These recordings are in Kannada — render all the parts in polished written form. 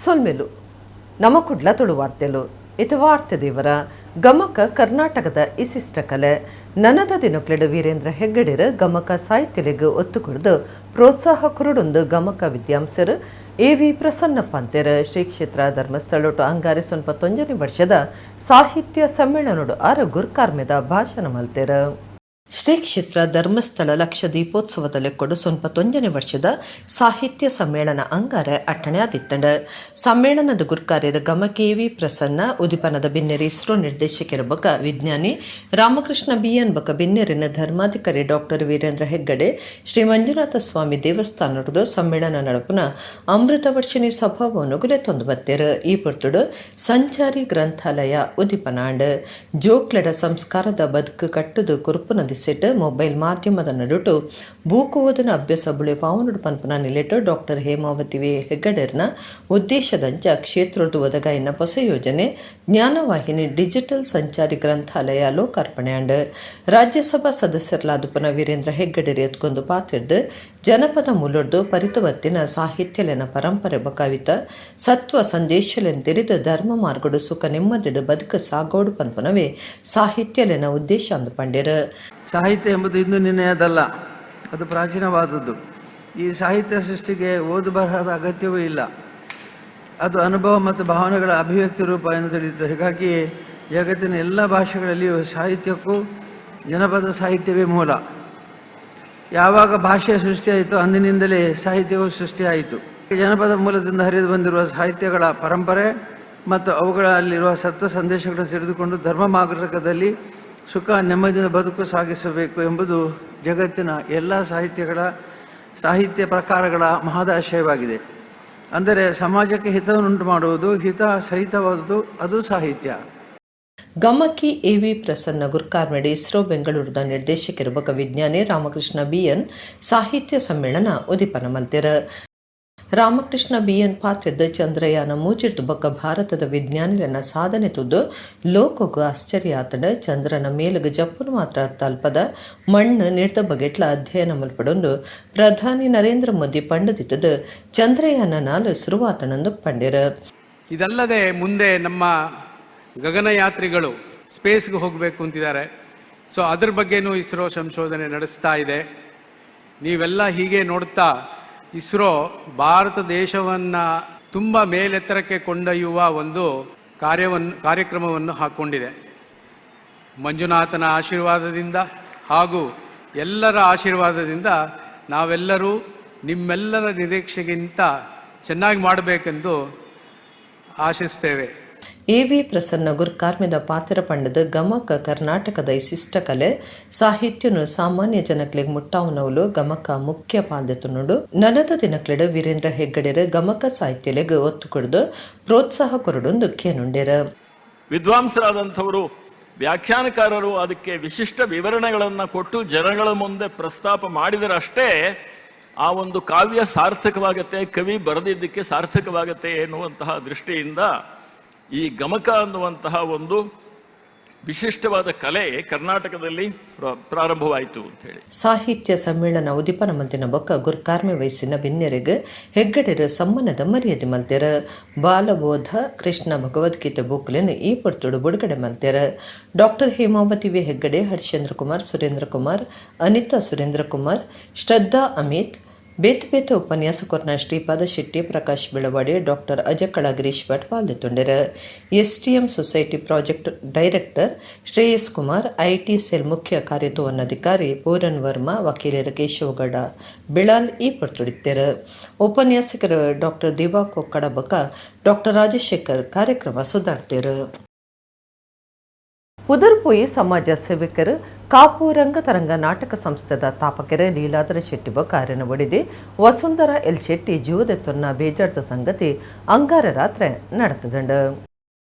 ಸೊಲ್ಮೆಲು ನಮ್ಮ ಕುಡ್ಲ ತುಳುವಾರ್ತೆಲು ಇದು ವಾರ್ತೆ ದೇವರ ಗಮಕ ಕರ್ನಾಟಕದ ವಿಶಿಷ್ಟ ಕಲೆ ನನದ ದಿನಕ್ಲೆಡು ವೀರೇಂದ್ರ ಹೆಗ್ಗಡೆರು ಗಮಕ ಸಾಹಿತ್ಯಲೆಗ್ ಒತ್ತು ಕೊಡ್ದು ಪ್ರೋತ್ಸಾಹ ಕುರುಡೊಂದು ಗಮಕ ವಿದ್ಯಾಂಸರು ಎ.ವಿ. ಪ್ರಸನ್ನಪ್ಪ ಅಂತೆರ್ ಶ್ರೀ ಕ್ಷೇತ್ರ ಧರ್ಮಸ್ಥಳೊಟ್ಟು ಅಂಗಾರೆ 29ನೇ ವರ್ಷದ ಸಾಹಿತ್ಯ ಸಮ್ಮೇಳನೋಡು ಆರು ಗುರ್ಕಾರ್ಮೆದ ಭಾಷಣ ಮಲ್ತೆರ್. ಶ್ರೀ ಕ್ಷೇತ್ರ ಧರ್ಮಸ್ಥಳ ಲಕ್ಷ ದೀಪೋತ್ಸವದಲ್ಲಿ ಕೊಡು 29ನೇ ವರ್ಷದ ಸಾಹಿತ್ಯ ಸಮ್ಮೇಳನ ಅಂಗಾರೆ ಅಟ್ಟಣೆ ಆದಿತ್ತಂಡ. ಸಮ್ಮೇಳನದ ಗುರ್ಕಾರ್ಯರು ಗಮಕ ಎ.ವಿ. ಪ್ರಸನ್ನ ಉದಿಪನದ ಬಿನ್ನೆರಿ ಇಸ್ರೋ ನಿರ್ದೇಶಕರ ಬಕ ವಿಜ್ಞಾನಿ ರಾಮಕೃಷ್ಣ ಬಿ.ಎನ್. ಬಕ ಬಿನ್ನೆರಿನ ಧರ್ಮಾಧಿಕಾರಿ ಡಾಕ್ಟರ್ ವೀರೇಂದ್ರ ಹೆಗ್ಗಡೆ ಶ್ರೀ ಮಂಜುನಾಥ ಸ್ವಾಮಿ ದೇವಸ್ಥಾನದ ಸಮ್ಮೇಳನ ನಡಪುನ ಅಮೃತ ವರ್ಷಿಣಿ ಸಭಾವನ್ನು ಗುಲೆತೊಂದು ಬತ್ತೇರು. ಈ ಪೊರ್ತುಡು ಸಂಚಾರಿ ಗ್ರಂಥಾಲಯ ಉದಿಪನಾಂಡ್ ಜೋಕ್ಲೆಡ ಸಂಸ್ಕಾರದ ಬದುಕು ಕಟ್ಟುದು ಕುರುಪುನ ಸೆಟ್ ಮೊಬೈಲ್ ಮಾಧ್ಯಮದ ನಡುಟು ಬೂಕು ಓದಿನ ಅಭ್ಯಾಸ ಬುಳೆ ಪಾವನಡು ಪನ್ಪನ ನಿಲೆಟು ಡಾಕ್ಟರ್ ಹೇಮಾವತಿ ವಿ ಹೆಗ್ಗಡೆರ್ನ ಉದ್ದೇಶದಂಚ ಕ್ಷೇತ್ರದ ಒದಗಾಯಿನ ಹೊಸ ಯೋಜನೆ ಜ್ಞಾನವಾಹಿನಿ ಡಿಜಿಟಲ್ ಸಂಚಾರಿ ಗ್ರಂಥಾಲಯ ಲೋಕಾರ್ಪಣೆ ಅಂಡ್ ರಾಜ್ಯಸಭಾ ಸದಸ್ಯರ್ಲಾದುಪನ ವೀರೇಂದ್ರ ಹೆಗ್ಗಡೆರ್ ಎತ್ಕೊಂದು ಪಾತಿರ್ದು ಜನಪದ ಮೂಲೊಡ್ದು ಪರಿತವತ್ತಿನ ಸಾಹಿತ್ಯಲೆನ ಪರಂಪರೆ ಬಕಾವಿತ ಸತ್ವ ಸಂದೇಶಲೆನ್ ತೆರೆದ ಧರ್ಮ ಮಾರ್ಗಡು ಸುಖ ನೆಮ್ಮದಿಡು ಬದುಕು ಸಾಗೋಡು ಪನ್ಪನವೇ ಸಾಹಿತ್ಯಲೆನ ಉದ್ದೇಶ ಅಂದು ಪಂಡ್ಯರು. ಸಾಹಿತ್ಯ ಎಂಬುದು ಇಂದು ನಿನ್ನೆಯದಲ್ಲ, ಅದು ಪ್ರಾಚೀನವಾದದ್ದು. ಈ ಸಾಹಿತ್ಯ ಸೃಷ್ಟಿಗೆ ಓದು ಬರಹದ ಅಗತ್ಯವೂ ಇಲ್ಲ, ಅದು ಅನುಭವ ಮತ್ತು ಭಾವನೆಗಳ ಅಭಿವ್ಯಕ್ತಿ ರೂಪ ಎಂದು ತಿಳಿಯುತ್ತದೆ. ಹೀಗಾಗಿ ಜಗತ್ತಿನ ಎಲ್ಲ ಭಾಷೆಗಳಲ್ಲಿಯೂ ಸಾಹಿತ್ಯಕ್ಕೂ ಜನಪದ ಸಾಹಿತ್ಯವೇ ಮೂಲ. ಯಾವಾಗ ಭಾಷೆಯ ಸೃಷ್ಟಿಯಾಯಿತು ಅಂದಿನಿಂದಲೇ ಸಾಹಿತ್ಯವೂ ಸೃಷ್ಟಿಯಾಯಿತು. ಜನಪದ ಮೂಲದಿಂದ ಹರಿದು ಬಂದಿರುವ ಸಾಹಿತ್ಯಗಳ ಪರಂಪರೆ ಮತ್ತು ಅವುಗಳಲ್ಲಿರುವ ಸತ್ವ ಸಂದೇಶಗಳನ್ನು ತಿಳಿದುಕೊಂಡು ಧರ್ಮ ಮಾರ್ಗದಲ್ಲಿ ಸುಖ ನೆಮ್ಮದಿಯ ಬದುಕು ಸಾಗಿಸಬೇಕು ಎಂಬುದು ಜಗತ್ತಿನ ಎಲ್ಲ ಸಾಹಿತ್ಯ ಪ್ರಕಾರಗಳ ಮಹದಾಶಯವಾಗಿದೆ. ಅಂದರೆ ಸಮಾಜಕ್ಕೆ ಹಿತವನ್ನುಂಟು ಮಾಡುವುದು, ಹಿತ ಸಹಿತವಾದುದು, ಅದು ಸಾಹಿತ್ಯ. ಗಮಕಿ ಎ.ವಿ. ಪ್ರಸನ್ನ ಗುರ್ಕಾರ್ಮೆಡೆ ಇಸ್ರೋ ಬೆಂಗಳೂರದ ನಿರ್ದೇಶಕರ ಬಕ ವಿಜ್ಞಾನಿ ರಾಮಕೃಷ್ಣ ಬಿ.ಎನ್. ಸಾಹಿತ್ಯ ಸಮ್ಮೇಳನ ಉದಿಪನ ಮಲ್ತೆರ್. ರಾಮಕೃಷ್ಣ ಬಿ.ಎನ್. ಪಾತ್ರದ ಚಂದ್ರಯಾನ ಮೂಜಿರ್ದು ಬೊಕ್ಕ ಭಾರತದ ವಿಜ್ಞಾನಿಗಳನ್ನ ಸಾಧನೆ ತುದ್ದು ಲೋಕಗೂ ಆಶ್ಚರ್ಯ ಆತಂಡ. ಚಂದ್ರನ ಮೇಲುಗು ಜಪ್ಪುನು ಮಾತ್ರ ತಲ್ಪದ ಮಣ್ಣು ನಿರ್ದ ಬಗೆಟ್ಲ ಅಧ್ಯಯನ ಮಲ್ಪಡೊಂದು ಪ್ರಧಾನಿ ನರೇಂದ್ರ ಮೋದಿ ಪಂಡದಿತ್ತದು ಚಂದ್ರಯಾನ 4 ಶುರುವಾತನಂದು ಪಂಡ್ಯರ. ಇದಲ್ಲದೆ ಮುಂದೆ ನಮ್ಮ ಗಗನಯಾತ್ರಿಗಳು ಸ್ಪೇಸ್ಗೆ ಹೋಗಬೇಕು ಅಂತಿದ್ದಾರೆ. ಸೊ ಅದ್ರ ಬಗ್ಗೆನೂ ಇಸ್ರೋ ಸಂಶೋಧನೆ ನಡೆಸ್ತಾ ಇದೆ. ನೀವೆಲ್ಲ ಹೀಗೆ ನೋಡ್ತಾ ಇಸ್ರೋ ಭಾರತ ದೇಶವನ್ನು ತುಂಬ ಮೇಲೆತ್ತರಕ್ಕೆ ಕೊಂಡೊಯ್ಯುವ ಒಂದು ಕಾರ್ಯಕ್ರಮವನ್ನು ಹಾಕ್ಕೊಂಡಿದೆ. ಮಂಜುನಾಥನ ಆಶೀರ್ವಾದದಿಂದ ಹಾಗೂ ಎಲ್ಲರ ಆಶೀರ್ವಾದದಿಂದ ನಾವೆಲ್ಲರೂ ನಿಮ್ಮೆಲ್ಲರ ನಿರೀಕ್ಷೆಗಿಂತ ಚೆನ್ನಾಗಿ ಮಾಡಬೇಕೆಂದು ಆಶಿಸ್ತೇವೆ. ಎ.ವಿ. ಪ್ರಸನ್ನ ಗುರ್ಕಾರ್ಮೆದ ಪಾತ್ರ ಪಂಡದ ಗಮಕ ಕರ್ನಾಟಕದ ವಿಶಿಷ್ಟ ಕಲೆ ಸಾಹಿತ್ಯನು ಸಾಮಾನ್ಯ ಜನಕ್ಲೆಗ್ ಮುಟ್ಟಾವನವಲು ಗಮಕ ಮುಖ್ಯ ಪಾಲ್ದೆತುನುಡು. ನನದ ದಿನಕ್ಲೆಡು ವೀರೇಂದ್ರ ಹೆಗ್ಗಡೆರ್ ಗಮಕ ಸಾಹಿತ್ಯಲೆಗ್ ಒತ್ತು ಕೊಡ್ದು ಪ್ರೋತ್ಸಾಹ ಕೊರಡೊಂದು ಕೇನುಂಡೆರ. ವಿದ್ವಾಂಸರಾದಂಥವರು ವ್ಯಾಖ್ಯಾನಕಾರರು ಅದಕ್ಕೆ ವಿಶಿಷ್ಟ ವಿವರಣೆಗಳನ್ನು ಕೊಟ್ಟು ಜನಗಳ ಮುಂದೆ ಪ್ರಸ್ತಾಪ ಮಾಡಿದರಷ್ಟೇ ಆ ಒಂದು ಕಾವ್ಯ ಸಾರ್ಥಕವಾಗತ್ತೆ, ಕವಿ ಬರೆದಿದ್ದಕ್ಕೆ ಸಾರ್ಥಕವಾಗತ್ತೆ ಎನ್ನುವಂತಹ ದೃಷ್ಟಿಯಿಂದ ಈ ಗಮಕ ಅನ್ನುವಂತಹ ಒಂದು ವಿಶಿಷ್ಟವಾದ ಕಲೆ ಕರ್ನಾಟಕದಲ್ಲಿ ಪ್ರಾರಂಭವಾಯಿತು ಅಂತ ಹೇಳಿ. ಸಾಹಿತ್ಯ ಸಮ್ಮೇಳನ ಉದಿಪನ ಮಲ್ತಿನ ಬೊಕ್ಕ ಗುರ್ಕಾರ್ಮೆ ವಯಸ್ಸಿನ ಬಿನ್ನೆರೆಗ್ ಹೆಗ್ಗಡೆರು ಸಮ್ಮನದ ಮರ್ಯಾದೆ ಮಲ್ತೆರ. ಬಾಲಬೋಧ ಕೃಷ್ಣ ಭಗವದ್ಗೀತೆ ಬುಕ್ಲೆನ್ ಈ ಪೊರ್ತುಡು ಬಿಡುಗಡೆ ಮಲ್ತೆರ. ಡಾಕ್ಟರ್ ಹೇಮಾವತಿ ವಿ ಹೆಗ್ಗಡೆ, ಹರ್ಷೇಂದ್ರ ಕುಮಾರ್, ಸುರೇಂದ್ರ ಕುಮಾರ್, ಅನಿತಾ ಸುರೇಂದ್ರ ಕುಮಾರ್, ಶ್ರದ್ಧಾ ಅಮಿತ್, ಬೇತೆ ಉಪನ್ಯಾಸಕರನ್ನ ಶ್ರೀಪಾದ ಶೆಟ್ಟಿ, ಪ್ರಕಾಶ್ ಬೆಳವಾಡಿ, ಡಾಕ್ಟರ್ ಅಜಕಳ ಗಿರೀಶ್ ಭಟ್ ಪಾಲ್ದೆತೊಂಡೆರ. STM. Society project director Shreyas Kumar, IT. Cell ಮುಖ್ಯ ಕಾರ್ಯನಿರ್ವಹಣಾಧಿಕಾರಿ ಪೂರನ್ ವರ್ಮಾ, ವಕೀಲರ ಕೇಶವಗೌಡ ಬಿಳಾಲ್ ಈ ಪೊರ್ತುಡಿತ್ತೆರು. ಉಪನ್ಯಾಸಕರು ಡಾಕ್ಟರ್ ದಿವಾ ಕೊಕ್ಕಡ ಬಕ ಡಾಕ್ಟರ್ ರಾಜಶೇಖರ್ ಕಾರ್ಯಕ್ರಮ ಸುಧಾರ್ತೆರು. ಉದರ್ಪೋಯಿ ಸಮಾಜ ಸೇವಕರು ಕಾಪು ರಂಗತರಂಗ ನಾಟಕ ಸಂಸ್ಥೆದ ತಾಪಕೆರೆ ಲೀಲಾಧರ ಶೆಟ್ಟಿ ಕಾರ್ಯನ ಒಡಿದೆ ವಸುಂಧರಾ ಎಲ್ ಶೆಟ್ಟಿ ಜೀವದೆತ್ತೊನ್ನ ಬೇಜಾರ್ದ ಸಂಗತಿ ಅಂಗಾರ ರಾತ್ರಿ ನಡೆತದಂಡ.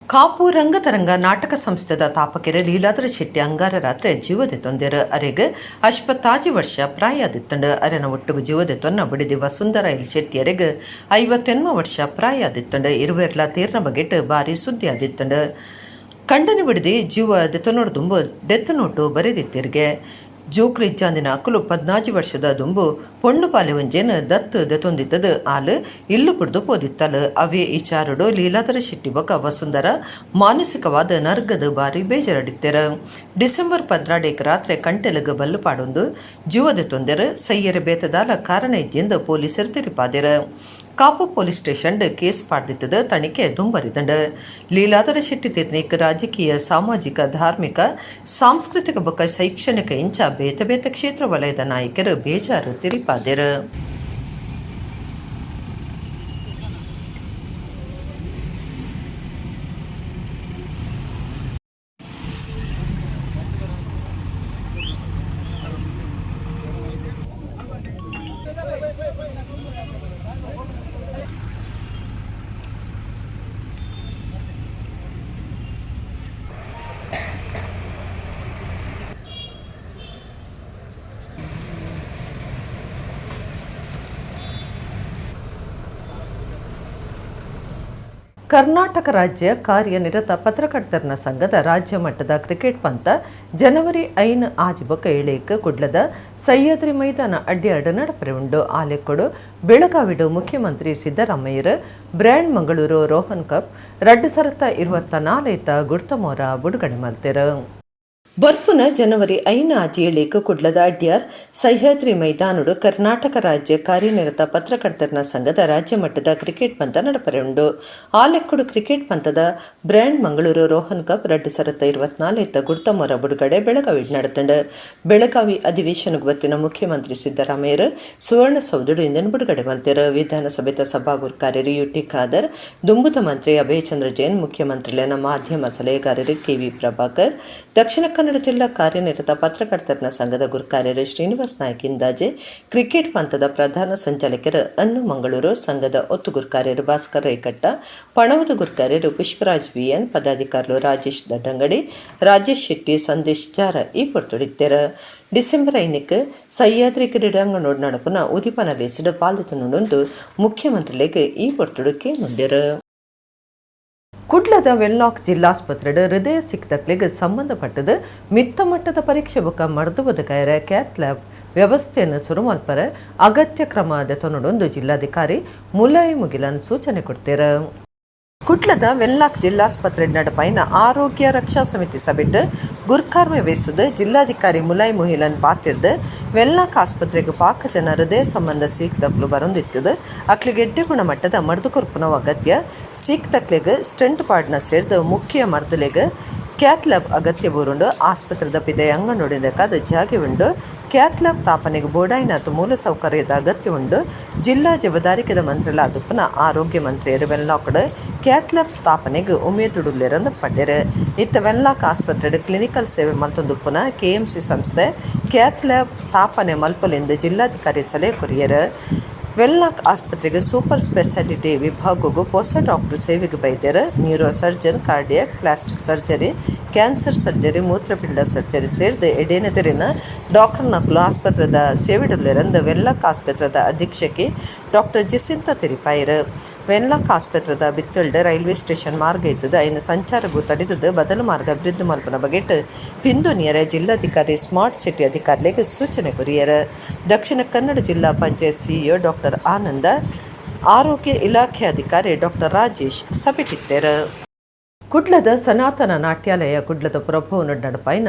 ಕಾಪು ರಂಗತರಂಗ ನಾಟಕ ಸಂಸ್ಥೆದ ತಾಪಕೆರೆ ಲೀಲಾಧರ ಶೆಟ್ಟಿ ಅಂಗಾರ ರಾತ್ರಿ ಜೀವದೆತ್ತೊಂದೆರ. ಅರೆಗ್ 58 ವರ್ಷ ಪ್ರಾಯಾದಿತ್ತಂಡ. ಅರೆನ ಒಟ್ಟಿಗೂ ಜೀವದೆತ್ತೊನ್ನ ಬಿಡಿದಿ ವಸುಂಧರಾ ಎಲ್ ಶೆಟ್ಟಿ ಅರೆಗ್ 58 ವರ್ಷ ಪ್ರಾಯಾದಿತ್ತಂಡ. ಇರುವೆರ್ಲ ತೀರ್ನ ಬಗೆಟ್ ಭಾರಿ ಸುದ್ದಿ ಆದಿತ್ತಂಡ. ಕಂಡನ ಬಿಡದಿ ಜೀವ ದೆತ್ತನೋಡು ತುಂಬ ಡೆತ್ ನೋಟು ಬರೆದಿತ್ತಿರ್ಗೆ ಜೋಕ್ರಿ ಇಜ್ಜಾಂದಿನ ಅಕ್ಕಲು 14 ವರ್ಷದ ದುಂಬು ಪೊಣ್ಣು ಪಾಲೆ ಒಂಜೇನು ದತ್ತು ದತ್ತೊಂದಿತ್ತದು ಆಲು ಇಲ್ಲು ಪುಡ್ದು ಪೋದಿತ್ತಲು ಅವೇ ಇಚಾರುಡು ಲೀಲಾಧರ ಶೆಟ್ಟಿ ಬೊಕ ವಸುಂಧರ ಮಾನಸಿಕವಾದ ನರ್ಗದ ಬಾರಿ ಬೇಜಾರಡಿತ್ತೆರ ಡಿಸೆಂಬರ್ 16 ರಾತ್ರಿ ಕಂಟೆಲಗ ಬಲ್ಲು ಪಾಡೊಂದು ಜೀವದ ತೊಂದರೆ ಸಯ್ಯರ ಬೇತದಾಲ ಕಾರಣ ಇಜ್ಜಿಂದ ಪೊಲೀಸರು ತಿರಿಪಾದೆರ ಕಾಪು ಪೊಲೀಸ್ ಸ್ಟೇಷನ್ ಕೇಸ್ ಪಾಡ್ದಿತ್ತದ ತನಿಖೆ ದುಂಬರಿದಂಡ ಲೀಲಾಧರ ಶೆಟ್ಟಿ ತಿರ್ನಿಕ್ ರಾಜಕೀಯ ಸಾಮಾಜಿಕ ಧಾರ್ಮಿಕ ಸಾಂಸ್ಕೃತಿಕ ಬೊಕ್ಕ ಶೈಕ್ಷಣಿಕ ಇಂಚ ಬೇತ ಬೇತ ಕ್ಷೇತ್ರ ವಲಯದ ನಾಯಕರು ಬೇಜಾರು ತಿರಿಪಾದೆರ ಕರ್ನಾಟಕ ರಾಜ್ಯ ಕಾರ್ಯನಿರತ ಪತ್ರಕರ್ತರ ಸಂಘದ ರಾಜ್ಯ ಮಟ್ಟದ ಕ್ರಿಕೆಟ್ ಪಂತ ಜನವರಿ 5 ಆಜಿಬಕ ಏಳೇಕ್ ಕುಡ್ಲದ ಸಹ್ಯಾದ್ರಿ ಮೈದಾನ ಅಡ್ಡಿಯಾಡು ನಡಪರೆ ಉಂಡು ಆಲೆಕ್ಕೊಡು ಬೆಳಗಾವಿಡು ಮುಖ್ಯಮಂತ್ರಿ ಸಿದ್ದರಾಮಯ್ಯರು ಬ್ರ್ಯಾಂಡ್ ಮಂಗಳೂರು ರೋಹನ್ ಕಪ್ 2024 ಗುಡ್ತಮೋರ ಬಿಡುಗಡೆ ಮಲ್ತೆರು ಬರ್ಪುನ ಜನವರಿ 5 ಆಜಿಯೇಳೇಕ್ ಕುಡ್ಲದ ಅಡ್ಯಾರ್ ಸಹ್ಯಾದ್ರಿ ಮೈದಾನುಡು ಕರ್ನಾಟಕ ರಾಜ್ಯ ಕಾರ್ಯನಿರತ ಪತ್ರಕರ್ತರ ಸಂಘದ ರಾಜ್ಯ ಮಟ್ಟದ ಕ್ರಿಕೆಟ್ ಪಂತ ನಡಪರೆ ಉಂಡು ಆಲೆಕ್ಕುಡು ಕ್ರಿಕೆಟ್ ಪಂತದ ಬ್ರ್ಯಾಂಡ್ ಮಂಗಳೂರು ರೋಹನ್ ಕಪ್ 2024 ಗುಡ್ತಮೋರ ಬಿಡುಗಡೆ ಬೆಳಗಾವಿ ನಡೆತಂಡು ಬೆಳಗಾವಿ ಅಧಿವೇಶನಕ್ಕೆ ಬತ್ತಿನ ಮುಖ್ಯಮಂತ್ರಿ ಸಿದ್ದರಾಮಯ್ಯರು ಸುವರ್ಣಸೌಧಡು ಇಂದನ್ ಬಿಡುಗಡೆ ಮಲ್ತೆರು ವಿಧಾನಸಭೆದ ಸಭಾಗುರು ಕಾರ್ಯರು ಯುಟಿ ಖಾದರ್ ದುಂಬುದ ಮಂತ್ರಿ ಅಭಯ ಚಂದ್ರ ಜೈನ್ ಮುಖ್ಯಮಂತ್ರಿಗಳ ಮಾಧ್ಯಮ ಸಲಹೆಗಾರರು ಕೆವಿ ಪ್ರಭಾಕರ್ ದಕ್ಷಿಣ ಕನ್ನಡ ಜಿಲ್ಲಾ ಕಾರ್ಯನಿರತ ಪತ್ರಕರ್ತರ ಸಂಘದ ಗುರುಕಾರ್ಯರು ಶ್ರೀನಿವಾಸ್ ನಾಯ್ಕ ಇಂದಾಜೆ ಕ್ರಿಕೆಟ್ ಪಂತದ ಪ್ರಧಾನ ಸಂಚಾಲಕರು ಅನ್ನು ಮಂಗಳೂರು ಸಂಘದ ಒತ್ತು ಗುರುಕಾರ್ಯರು ಭಾಸ್ಕರ್ ರೈಕಟ್ಟ ಪಣವದ ಗುರುಕಾರ್ಯರು ಪುಷ್ಪರಾಜ್ ಬಿಎನ್ ಪದಾಧಿಕಾರಿಗಳು ರಾಜೇಶ್ ದಡ್ಡಂಗಡಿ ರಾಜೇಶ್ ಶೆಟ್ಟಿ ಸಂದೇಶ್ ಜಾರ ಈ ಪೊರ್ತೊಡಿತ್ತೆರು ಡಿಸೆಂಬರ್ 5 ಸಹ್ಯಾದ್ರಿ ಕ್ರೀಡಾಂಗಣೋಡು ನಡಪುನ ಉದಿಪನ ಲೇಸಿಡು ಪಾಲ್ದೊಂದು ಮುಖ್ಯಮಂತ್ರಿಗಳಿಗೆ ಈ ಪೊರ್ತೊಡುಕ್ಕೆ ಮುಂದೆರು ಕುಡ್ಲದ ವೆಲ್ಲಾಕ್ ಜಿಲ್ಲಾಸ್ಪತ್ರೆಡ್ ಹೃದಯ ಸಿಕ್ತಕ್ಲಿಗೆ ಸಂಬಂಧಪಟ್ಟದು ಮಿತ್ತ ಮಟ್ಟದ ಪರೀಕ್ಷೆ ಬೊಕ್ಕ ಮರ್ದು ಬದುಕಾಯರ ಕ್ಯಾತ್ ಲ್ಯಾಬ್ ವ್ಯವಸ್ಥೆಯನ್ನು ಸುರುಮಲ್ಪರ ಅಗತ್ಯ ಕ್ರಮ ದೆತೊನೊಂದು ಜಿಲ್ಲಾಧಿಕಾರಿ ಮುಲಾಯಿ ಮುಗಿಲನ್ ಸೂಚನೆ ಕೊಡ್ತೇರ ಕುಟ್ಲದ ವೆಲ್ಲಾಕ್ ಜಿಲ್ಲಾಸ್ಪತ್ರೆ ನಡಪೈನ ಆರೋಗ್ಯ ರಕ್ಷಾ ಸಮಿತಿ ಸಭೆಟ್ ಗುರ್ಕಾರ್ಮೆ ವಹಿಸದು ಜಿಲ್ಲಾಧಿಕಾರಿ ಮುಲಾಯಿ ಮುಹಿಲನ್ ಪಾತಿರ್ದು ವೆಲ್ಲಾಕ್ ಆಸ್ಪತ್ರೆಗೆ ಪಾಕ ಜನ ಹೃದಯ ಸಂಬಂಧ ಸೀಕ್ತಕ್ಲು ಬರೊಂದಿತ್ತದು ಅಕ್ಲಿಗೆ ಎಡ್ಡೆ ಗುಣಮಟ್ಟದ ಮರ್ದು ಕೊರ್ಪುನ ಅಗತ್ಯ ಸೀಕ್ತಕ್ಲೆಗ್ ಸ್ಟೆಂಟ್ ಪಾಡ್ನ ಸೇರ್ದು ಮುಖ್ಯ ಮರ್ದಲೆಗ್ ಕ್ಯಾತ್ ಲ್ಯಾಬ್ ಅಗತ್ಯ ಬೂರುಂಡು ಆಸ್ಪತ್ರೆದ ಪಿದೆ ಅಂಗನೋಡಿದಕ್ಕಾದ ಜಾಗೆ ಉಂಡು ಕ್ಯಾತ್ ಲ್ಯಾಬ್ ತಾಪನೆಗೆ ಬೋಡಾಯಿನಾತು ಮೂಲ ಸೌಕರ್ಯದ ಅಗತ್ಯ ಉಂಡು ಜಿಲ್ಲಾ ಜವಾಬ್ದಾರಿಕೆದ ಮಂತ್ರಿಲಾದುಪ್ಪನ ಆರೋಗ್ಯ ಮಂತ್ರಿಯರು ವೆಲ್ಲಾಕ್ಡ್ ಕ್ಯಾತ್ ಲ್ಯಾಬ್ ಸ್ಥಾಪನೆಗೆ ಉಮೇದುಡುಲ್ಲೆರಂದು ಪಡ್ಡೆರು ಇತ್ತ ವೆಲ್ಲಾಕ್ ಆಸ್ಪತ್ರೆಡ್ ಕ್ಲಿನಿಕಲ್ ಸೇವೆ ಮಲ್ತೊಂದುಪ್ಪನ ಕೆಎಂಸಿ ಸಂಸ್ಥೆ ಕ್ಯಾತ್ ಲ್ಯಾಬ್ ತಾಪನೆ ಮಲ್ಪಲೆಂದು ಜಿಲ್ಲಾಧಿಕಾರಿ ಸಲಹೆ ಕೊರಿಯರು ವೆಲ್ಲಾಕ್ ಆಸ್ಪತ್ರೆಗೆ ಸೂಪರ್ ಸ್ಪೆಷಾಲಿಟಿ ವಿಭಾಗಗೂ ಹೊಸ ಡಾಕ್ಟರ್ ಸೇವೆಗೆ ಬೈದ್ಯರು neuro surgeon cardiac plastic surgery cancer surgery ಮೂತ್ರಪಿಂಡ ಸರ್ಜರಿ ಸೇರಿದ ಎಡೇನೆದರಿನ ಡಾಕ್ಟರ್ ನಕಲು ಆಸ್ಪತ್ರೆದ ಸೇವೆಡುಲ್ಲೆರಂದು ವೆಲ್ಲಾಕ್ ಆಸ್ಪತ್ರೆದ ಅಧೀಕ್ಷಕಿ ಡಾಕ್ಟರ್ ಜೆಸಿಂತಾ ತಿರಿಪಾಯರು ವೆಲ್ಲಾಕ್ ಆಸ್ಪತ್ರೆದ ಬಿತ್ತಲ್ಡ್ ರೈಲ್ವೆ ಸ್ಟೇಷನ್ ಮಾರ್ಗ ಇದ್ದದ ಐನು ಸಂಚಾರಗೂ ತಡೆದದ್ದು ಬದಲು ಮಾರ್ಗ ಅಭಿವೃದ್ಧಿ ಮಲ್ಪನ ಬಗೆಟ್ ಪಿಂದೋನಿಯರ ಜಿಲ್ಲಾಧಿಕಾರಿ ಸ್ಮಾರ್ಟ್ ಸಿಟಿ ಅಧಿಕಾರಿಗಳಿಗೆ ಸೂಚನೆ ಕೊರಿಯರು ದಕ್ಷಿಣ ಕನ್ನಡ ಜಿಲ್ಲಾ ಪಂಚಾಯತ್ ಸಿಇಒ ಡಾಕ್ಟರ್ ಆನಂದ ಆರೋಗ್ಯ ಇಲಾಖೆ ಅಧಿಕಾರಿ ಡಾಕ್ಟರ್ ರಾಜೇಶ್ ಸಭೆಟಿತ್ತರು ಕುಡ್ಲದ ಸನಾತನ ನಾಟ್ಯಾಲಯ ಕುಡ್ಲದ ಪ್ರಭುವನ ನಡಪೈನ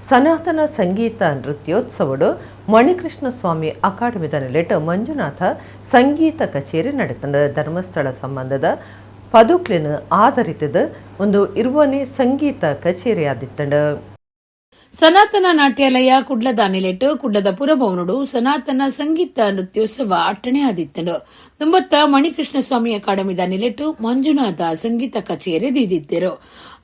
ಸನಾತನ ಸಂಗೀತ ನೃತ್ಯೋತ್ಸವಡು ಮಣಿಕೃಷ್ಣ ಸ್ವಾಮಿ ಅಕಾಡೆಮಿದ ನೆಲೆಟ್ ಮಂಜುನಾಥ ಸಂಗೀತ ಕಚೇರಿ ನಡೆತಂಡ ಧರ್ಮಸ್ಥಳ ಸಂಬಂಧದ ಪದುಕ್ಲಿನ ಆಧರಿತದ ಒಂದು ಇರುವನೆ ಸಂಗೀತ ಕಚೇರಿ ಆದಿತ್ತಂಡ ಸನಾತನ ನಾಟ್ಯಾಲಯ ಕುಡ್ಲದ ನೆಲೆಟ್ ಕುಡ್ಲದ ಪುರಭವನುಡು ಸನಾತನ ಸಂಗೀತ ನೃತ್ಯೋತ್ಸವ ಅಟ್ಟಣೆ ಆದಿತ್ತಂಡು ತುಂಬತ್ತ ಮಣಿಕೃಷ್ಣ ಸ್ವಾಮಿ ಅಕಾಡೆಮಿದ ನೆಲೆಟ್ಟು ಮಂಜುನಾಥ ಸಂಗೀತ ಕಚೇರಿ ದೀದಿತ್ತರು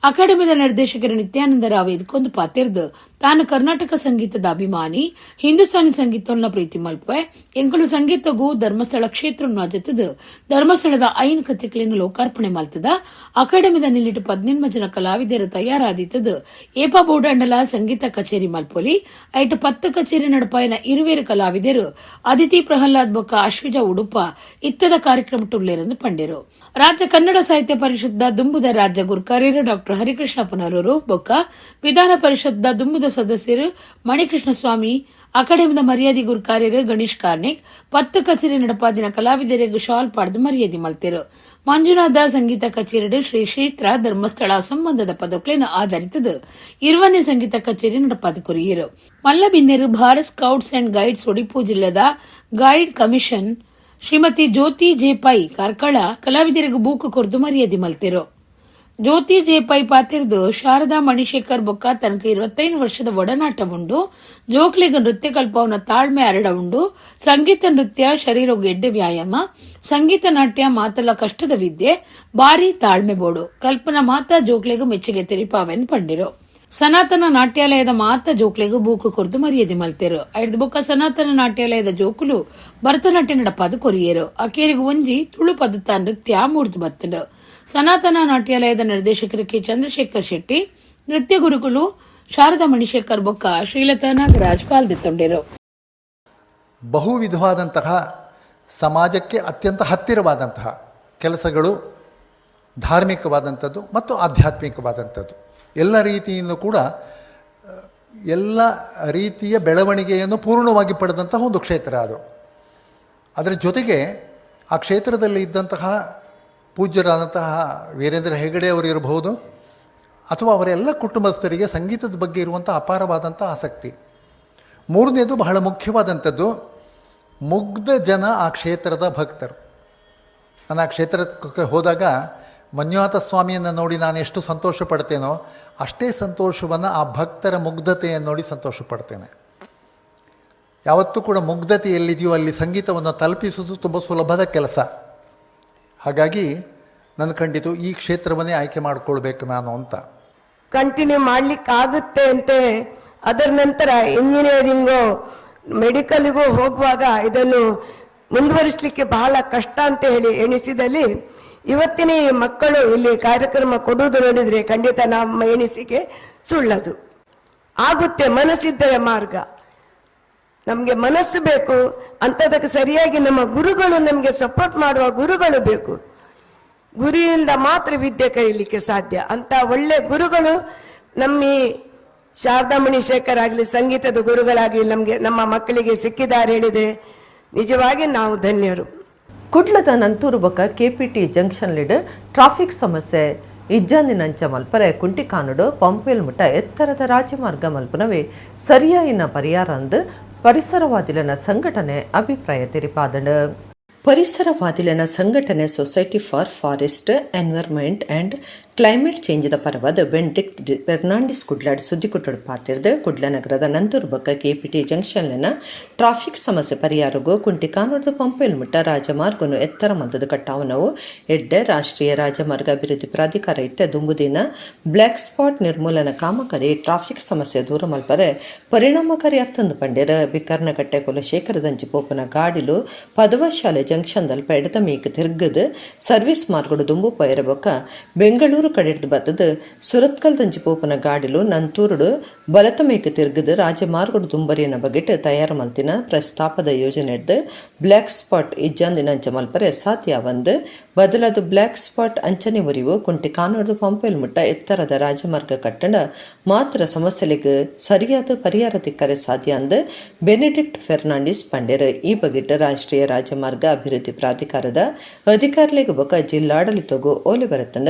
ಅಕಾಡೆಮಿದ ನಿರ್ದೇಶಕರು ನಿತ್ಯಾನಂದ ರಾವ್ ಇದಕ್ಕೊಂದು ಪಾತಿರ್ದು ತಾನು ಕರ್ನಾಟಕ ಸಂಗೀತದ ಅಭಿಮಾನಿ ಹಿಂದೂಸ್ತಾನಿ ಸಂಗೀತನ ಪ್ರೀತಿ ಮಲ್ಪೆ ಎಂಕಲು ಸಂಗೀತಗೂ ಧರ್ಮಸ್ಥಳ ಕ್ಷೇತ್ರ ಆದಿತ್ತದು ಧರ್ಮಸ್ಥಳದ 5 ಕೃತಿಗಳನ್ನು ಲೋಕಾರ್ಪಣೆ ಮಲ್ತದ ಅಕಾಡೆಮಿದ ನೆಲೆಟ್ಟು 18 ಜನ ಕಲಾವಿದರು ತಯಾರಾದಿತ್ತದು ಏಪ ಬೋಡಂಡಲ ಸಂಗೀತ ಸಂಗೀತ ಕಚೇರಿ ಮಲ್ಪೊಲಿ ಐಟ್ 10 ಕಚೇರಿ ನಡಪಾಯಿನ ಇರುವೇರು ಕಲಾವಿದರು ಅದಿತಿ ಪ್ರಹ್ಲಾದ್ ಬೊಕ್ಕ ಅಶ್ವಿಜ ಉಡುಪ ಇತ್ತದ ಕಾರ್ಯಕ್ರಮ ಟುಳ್ಳೆರೆಂದು ಪಂಡಿರು. ರಾಜ್ಯ ಕನ್ನಡ ಸಾಹಿತ್ಯ ಪರಿಷತ್ದ ದುಂಬುದ ರಾಜ್ಯ ಗುರುಕಾರ್ಯರು ಡಾ ಹರಿಕೃಷ್ಣ ಪುನರೂರು ಬೊಕ್ಕ ವಿಧಾನ ಪರಿಷತ್ದ ದುಂಬುದ ಸದಸ್ಯರು ಮಣಿಕೃಷ್ಣ ಸ್ವಾಮಿ, ಅಕಾಡೆಮಿದ ಮರ್ಯಾದೆ ಗುರುಕಾರ್ಯರು ಗಣೇಶ್ ಕಾರ್ನಿಕ್ 10 ಕಚೇರಿ ನಡಪಾದಿನ ಕಲಾವಿದರಿಗೆ ಶಾಲ್ ಪಾಡ್ದು ಮರ್ಯಾದೆ ಮಲ್ತಿರು. ಮಂಜುನಾಥ ಸಂಗೀತ ಕಚೇರಿ ಶ್ರೀ ಕ್ಷೇತ್ರ ಧರ್ಮಸ್ಥಳ ಸಂಬಂಧದ ಪದಕಗಳನ್ನು ಆಧರಿಸಿದ 20ನೇ ಸಂಗೀತ ಕಚೇರಿ ನಡಪಾದ ಕೊರಿಯರು. ಮಲ್ಲಬಿನ್ನೆರು Bharat scouts and guides Odipu ಜಿಲ್ಲೆದ guide commission Shrimati Jyothi J Pai Karkala ಕಲಾವಿದರಿಗೆ ಬೂಕು ಕೊರ್ದು ಮರ್ಯಾದೆ ಮಲ್ತಿರು. ಜ್ಯೋತಿ ಜೆ ಪೈ ಪಾತಿರ್ದು ಶಾರದಾ ಮಣಿಶೇಖರ್ ಬೊಕ್ಕ ತನಕ 25 ವರ್ಷದ ಒಡನಾಟ ಉಂಡು. ಜೋಕ್ಲಿಗ ನೃತ್ಯ ಕಲ್ಪವನ ತಾಳ್ಮೆ ಅರಡ ಉಂಡು. ಸಂಗೀತ ನೃತ್ಯ ಶರೀರ ಗೆಡ್ಡೆ ವ್ಯಾಯಾಮ, ಸಂಗೀತ ನಾಟ್ಯ ಮಾತಲ್ಲ ಕಷ್ಟದ ವಿದ್ಯೆ, ಬಾರಿ ತಾಳ್ಮೆ ಬೋಡು ಕಲ್ಪನಾ ಮಾತ ಜೋಕ್ಲಿಗ ಮೆಚ್ಚುಗೆ ತೆರಿಪಾವೆಂದು ಪಂಡಿರು. ಸನಾತನ ನಾಟ್ಯಾಲಯದ ಮಾತ ಜೋಕ್ಲೆಗೂ ಬೂಕು ಕೊರ್ದು ಮರ್ಯಾದೆ ಮಲ್ತೆರು. ಐದು ಬೊಕ್ಕ ಸನಾತನ ನಾಟ್ಯಾಲಯದ ಜೋಕುಲು ಭರತನಾಟ್ಯ ನಡಪಾದ ಕೊರಿಯರು. ಅಕೇರಿಗೆ ಒಂಜಿ ತುಳು ಪದ್ಧತ ನೃತ್ಯ ಮೂಡ್ದು ಬತ್ತಂಡು. ಸನಾತನ ನಾಟ್ಯಾಲಯದ ನಿರ್ದೇಶಕರು ಕೆ ಚಂದ್ರಶೇಖರ್ ಶೆಟ್ಟಿ, ನೃತ್ಯ ಗುರುಗಳು ಶಾರದಾ ಮಣಿಶೇಖರ್ ಬೊಕ್ಕ ಶ್ರೀಲತಾ ನಾಗರಾಜ್ ಪಾಲ್ದಿತ್ತೊಂಡಿರು. ಬಹು ವಿಧವಾದಂತಹ ಸಮಾಜಕ್ಕೆ ಅತ್ಯಂತ ಹತ್ತಿರವಾದಂತಹ ಕೆಲಸಗಳು ಧಾರ್ಮಿಕವಾದಂಥದ್ದು ಮತ್ತು ಆಧ್ಯಾತ್ಮಿಕವಾದಂಥದ್ದು. ಎಲ್ಲ ರೀತಿಯಿಂದಲೂ ಕೂಡ ಎಲ್ಲ ರೀತಿಯ ಬೆಳವಣಿಗೆಯನ್ನು ಪೂರ್ಣವಾಗಿ ಪಡೆದಂತಹ ಒಂದು ಕ್ಷೇತ್ರ ಅದು. ಅದರ ಜೊತೆಗೆ ಆ ಕ್ಷೇತ್ರದಲ್ಲಿ ಇದ್ದಂತಹ ಪೂಜ್ಯರಾದಂತಹ ವೀರೇಂದ್ರ ಹೆಗಡೆ ಅವರು ಇರಬಹುದು, ಅಥವಾ ಅವರೆಲ್ಲ ಕುಟುಂಬಸ್ಥರಿಗೆ ಸಂಗೀತದ ಬಗ್ಗೆ ಇರುವಂಥ ಅಪಾರವಾದಂಥ ಆಸಕ್ತಿ. ಮೂರನೇದು ಬಹಳ ಮುಖ್ಯವಾದಂಥದ್ದು, ಮುಗ್ಧ ಜನ ಆ ಕ್ಷೇತ್ರದ ಭಕ್ತರು. ನಾನು ಆ ಕ್ಷೇತ್ರಕ್ಕೆ ಹೋದಾಗ ಮಂಜುನಾಥ ಸ್ವಾಮಿಯನ್ನು ನೋಡಿ ನಾನು ಎಷ್ಟು ಸಂತೋಷ ಪಡ್ತೇನೋ ಅಷ್ಟೇ ಸಂತೋಷವನ್ನು ಆ ಭಕ್ತರ ಮುಗ್ಧತೆಯನ್ನು ನೋಡಿ ಸಂತೋಷ ಪಡ್ತೇನೆ. ಯಾವತ್ತೂ ಕೂಡ ಮುಗ್ಧತೆ ಎಲ್ಲಿದೆಯೋ ಅಲ್ಲಿ ಸಂಗೀತವನ್ನು ತಲುಪಿಸೋದು ತುಂಬ ಸುಲಭದ ಕೆಲಸ. ಹಾಗಾಗಿ ನನ್ನ ಖಂಡಿತ ಈ ಕ್ಷೇತ್ರವನ್ನೇ ಆಯ್ಕೆ ಮಾಡಿಕೊಳ್ಬೇಕು ನಾನು ಅಂತ. ಕಂಟಿನ್ಯೂ ಮಾಡಲಿಕ್ಕಾಗುತ್ತೆ ಅಂತೆ. ಅದರ ನಂತರ ಇಂಜಿನಿಯರಿಂಗು ಮೆಡಿಕಲ್ಗೂ ಹೋಗುವಾಗ ಇದನ್ನು ಮುಂದುವರಿಸಲಿಕ್ಕೆ ಬಹಳ ಕಷ್ಟ ಅಂತ ಹೇಳಿ ಎಣಿಸಿದಲ್ಲಿ ಇವತ್ತಿನ ಈ ಮಕ್ಕಳು ಇಲ್ಲಿ ಕಾರ್ಯಕ್ರಮ ಕೊಡುವುದು ನೋಡಿದರೆ ಖಂಡಿತ ನಮ್ಮ ಎಣಿಸಿಕೆ ಸುಳ್ಳದು. ಆಗುತ್ತೆ, ಮನಸ್ಸಿದ್ದರೆ ಮಾರ್ಗ. ನಮಗೆ ಮನಸ್ಸು ಬೇಕು, ಅಂಥದಕ್ಕೆ ಸರಿಯಾಗಿ ನಮ್ಮ ಗುರುಗಳು, ನಮಗೆ ಸಪೋರ್ಟ್ ಮಾಡುವ ಗುರುಗಳು ಬೇಕು. ಗುರಿಯಿಂದ ಮಾತ್ರ ವಿದ್ಯೆ ಕಲಿಯಲಿಕ್ಕೆ ಸಾಧ್ಯ. ಅಂತ ಒಳ್ಳೆ ಗುರುಗಳು ನಮ್ಮ ಈ ಶಾರದಾ ಮಣಿಶೇಖರ್ ಆಗಲಿ, ಸಂಗೀತದ ಗುರುಗಳಾಗಲಿ ನಮಗೆ ನಮ್ಮ ಮಕ್ಕಳಿಗೆ ಸಿಕ್ಕಿದ್ದಾರೆ ಹೇಳಿದರೆ ನಿಜವಾಗಿ ನಾವು ಧನ್ಯರು. ಕುಡ್ಲದ ನಂತೂರು ಬೊಕ್ಕ ಕೆಪಿಟಿ ಜಂಕ್ಷನ್ ಲಿಡ್ ಟ್ರಾಫಿಕ್ ಸಮಸ್ಯೆ ಇಜ್ಜಂದಿನಂಚ ಮಲ್ಪರೆ ಕುಂಟಿಕಾನುಡು ಪಂಪೇಲ್ ಮುಟ್ಟ ಎತ್ತರದ ರಾಜಮಾರ್ಗ ಮಲ್ಪನವೇ ಸರಿಯಾಯಿನ ಪರಿಹಾರ ಅಂದು ಪರಿಸರವಾದಿಲನ ಸಂಘಟನೆ ಅಭಿಪ್ರಾಯ ತೆರಿಪಾದಡು. ಪರಿಸರವಾದಿಲನ ಸಂಘಟನೆ society for forest environment and climate ಚೇಂಜ್ದ ಪರವಾದ ಬೆಂಡಿಕ್ಟ್ ಫೆರ್ನಾಂಡಿಸ್ ಕುಡ್ಲಾಡ್ ಸುದ್ದಿ ಕುಟ್ಟಡು ಪಾತಿರ್ದು ಕುಡ್ಲ ನಗರದ ನಂತೂರು ಬೊಕ್ಕ ಕೆಪಿಟಿ ಜಂಕ್ಷನ್ಲಿನ ಟ್ರಾಫಿಕ್ ಸಮಸ್ಯೆ ಪರಿಹಾರಗೂ ಕುಂಟಿಕಾನೂರ್ದು ಪಂಪೇಲ್ ಮುಟ್ಟ ರಾಜಮಾರ್ಗನು ಎತ್ತರ ಮಲ್ತದ ಕಟ್ಟಾವನವು ಎಡ್ಡೆ ರಾಷ್ಟ್ರೀಯ ರಾಜಮಾರ್ಗ ಅಭಿವೃದ್ಧಿ ಪ್ರಾಧಿಕಾರ ಇತ್ತ ದುಂಬುದಿನ ಬ್ಲ್ಯಾಕ್ ಸ್ಪಾಟ್ ನಿರ್ಮೂಲನ ಕಾಮಗಾರಿ ಟ್ರಾಫಿಕ್ ಸಮಸ್ಯೆ ದೂರ ಮಲ್ಪರೆ ಪರಿಣಾಮಕಾರಿ ಅತ್ತೊಂದು ಪಂಡ್ಯರ ಬಿಕರ್ನಕಟ್ಟೆ ಕುಲಶೇಖರದಂಚಿ ಪೋಪನ ಗಾಡಿಲು ಪದವಶಾಲೆ ಜಂಕ್ಷನ್ ದಲ್ಪ ಎಡತ ಮೀಕ್ ತಿರ್ಗದು ಸರ್ವಿಸ್ ಮಾರ್ಗಡು ದುಂಬು ಪೈರ ಬೊಕ್ಕ ಬೆಂಗಳೂರು ಕಡೆಡ್ದು ಬತ್ತದ ಸುರತ್ಕಲ್ ದಂಚಿ ಪೋಪನ ಗಾಡಿಲು ನಂತೂರುಡು ಬಲತ ಮೇಕ ತಿರ್ಗದು ರಾಜಮಾರ್ಗಡು ದುಂಬರಿಯನ ಬಗೆಟ್ ತಯಾರು ಮಲ್ತಿನ ಪ್ರಸ್ತಾಪದ ಯೋಜನೆ ಎಡ್ದು ಬ್ಲ್ಯಾಕ್ ಸ್ಪಾಟ್ ಇಜ್ಜಂದಿನಂಚ ಮಲ್ಪರೆ ಸಾಧ್ಯ ಒಂದು ಬದಲಾದ ಬ್ಲ್ಯಾಕ್ ಸ್ಪಾಟ್ ಅಂಚನೆ ಉರಿವು ಕುಂಟಿ ಕಾನೂರ್ದು ಪಂಪೇಲ್ ಮುಟ್ಟ ಎತ್ತರದ ರಾಜಮಾರ್ಗ ಕಟ್ಟಡ ಮಾತ್ರ ಸಮಸ್ಯೆಗೆ ಸರಿಯಾದ ಪರಿಹಾರ ತಿಕ್ಕರೆ ಸಾಧ್ಯ ಅಂದು ಬೆನಿಡಿಕ್ಟ್ ಫೆರ್ನಾಂಡಿಸ್ ಪಂಡ್ಯರ್ ಈ ಬಗೆಟ್ ರಾಷ್ಟ್ರೀಯ ರಾಜಮಾರ್ಗ ಅಭಿವೃದ್ಧಿ ಪ್ರಾಧಿಕಾರದ ಅಧಿಕಾರಿಗಳಿಗೆ ಬೊಕ್ಕ ಜಿಲ್ಲಾಡಳಿತಗೂ ಓಲೆ ಬರುತ್ತಂಡ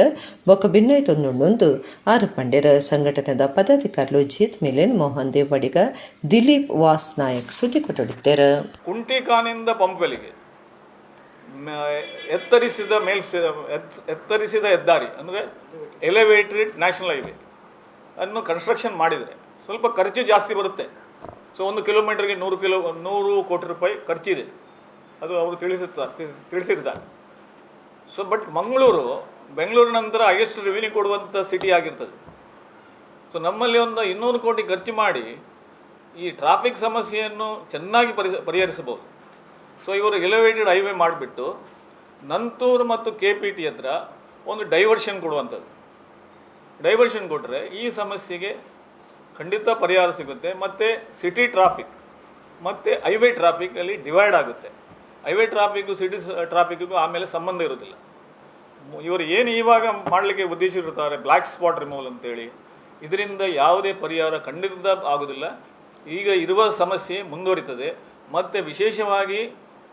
ಬೊಕ್ಕ ಭಿನ್ನೈತೊಂದು ಆರು ಪಂಡ್ಯರ ಸಂಘಟನೆದ ಪದಾಧಿಕಾರಿಗಳು ಜೀತ್ ಮಿಲೆನ್ ಮೋಹನ್ ದೇವ್ ವಡಿಗ ದಿಲೀಪ್ ವಾಸ್ ನಾಯಕ್ ಸುದ್ದಿ ಕೊಟ್ಟಿದ್ದಾರೆ. ಕುಂಟಿಕಾನಿಂದ ಪಂಪೆಲಿಗೆ ಎತ್ತರಿಸಿದ ಹೆದ್ದಾರಿ ಅಂದರೆ ಎಲಿವೇಟೆಡ್ ನ್ಯಾಷನಲ್ ಹೈವೇ ಅನ್ನು ಕನ್ಸ್ಟ್ರಕ್ಷನ್ ಮಾಡಿದರೆ ಸ್ವಲ್ಪ ಖರ್ಚು ಜಾಸ್ತಿ ಬರುತ್ತೆ. ಸೊ 1 ಕಿಲೋಮೀಟರ್ಗೆ 100 ಕೋಟಿ ರೂಪಾಯಿ ಖರ್ಚಿದೆ, ಅದು ಅವರು ತಿಳಿಸಿರ್ತಾರೆ. ಸೊ ಬಟ್ ಬೆಂಗಳೂರು ನಂತರ ಹೈಯೆಸ್ಟ್ ರೆವಿನ್ಯೂ ಕೊಡುವಂಥ ಸಿಟಿ ಆಗಿರ್ತದೆ. ಸೊ ನಮ್ಮಲ್ಲಿ ಒಂದು 200 ಕೋಟಿ ಖರ್ಚು ಮಾಡಿ ಈ ಟ್ರಾಫಿಕ್ ಸಮಸ್ಯೆಯನ್ನು ಚೆನ್ನಾಗಿ ಪರಿಹರಿಸಬಹುದು. ಸೊ ಇವರು ಎಲಿವೇಟೆಡ್ ಹೈವೇ ಮಾಡಿಬಿಟ್ಟು ನಂತೂರು ಮತ್ತು KPT ಹತ್ರ ಒಂದು ಡೈವರ್ಷನ್ ಕೊಡುವಂಥದ್ದು. ಡೈವರ್ಷನ್ ಕೊಟ್ಟರೆ ಈ ಸಮಸ್ಯೆಗೆ ಖಂಡಿತ ಪರಿಹಾರ ಸಿಗುತ್ತೆ. ಮತ್ತು ಸಿಟಿ ಟ್ರಾಫಿಕ್ ಮತ್ತು ಹೈವೇ ಟ್ರಾಫಿಕಲ್ಲಿ ಡಿವೈಡ್ ಆಗುತ್ತೆ. ಹೈವೇ ಟ್ರಾಫಿಕ್ಕು ಸಿಟಿ ಟ್ರಾಫಿಕ್ಕಿಗೂ ಆಮೇಲೆ ಸಂಬಂಧ ಇರೋದಿಲ್ಲ. ಇವರು ಏನು ಇವಾಗ ಮಾಡಲಿಕ್ಕೆ ಉದ್ದೇಶಿಸಿರ್ತಾರೆ ಬ್ಲ್ಯಾಕ್ ಸ್ಪಾಟ್ ರಿಮೂವಲ್ ಅಂತೇಳಿ, ಇದರಿಂದ ಯಾವುದೇ ಪರಿಹಾರ ಖಂಡಿತ ಆಗೋದಿಲ್ಲ. ಈಗ ಇರುವ ಸಮಸ್ಯೆ ಮುಂದುವರಿತದೆ. ಮತ್ತು ವಿಶೇಷವಾಗಿ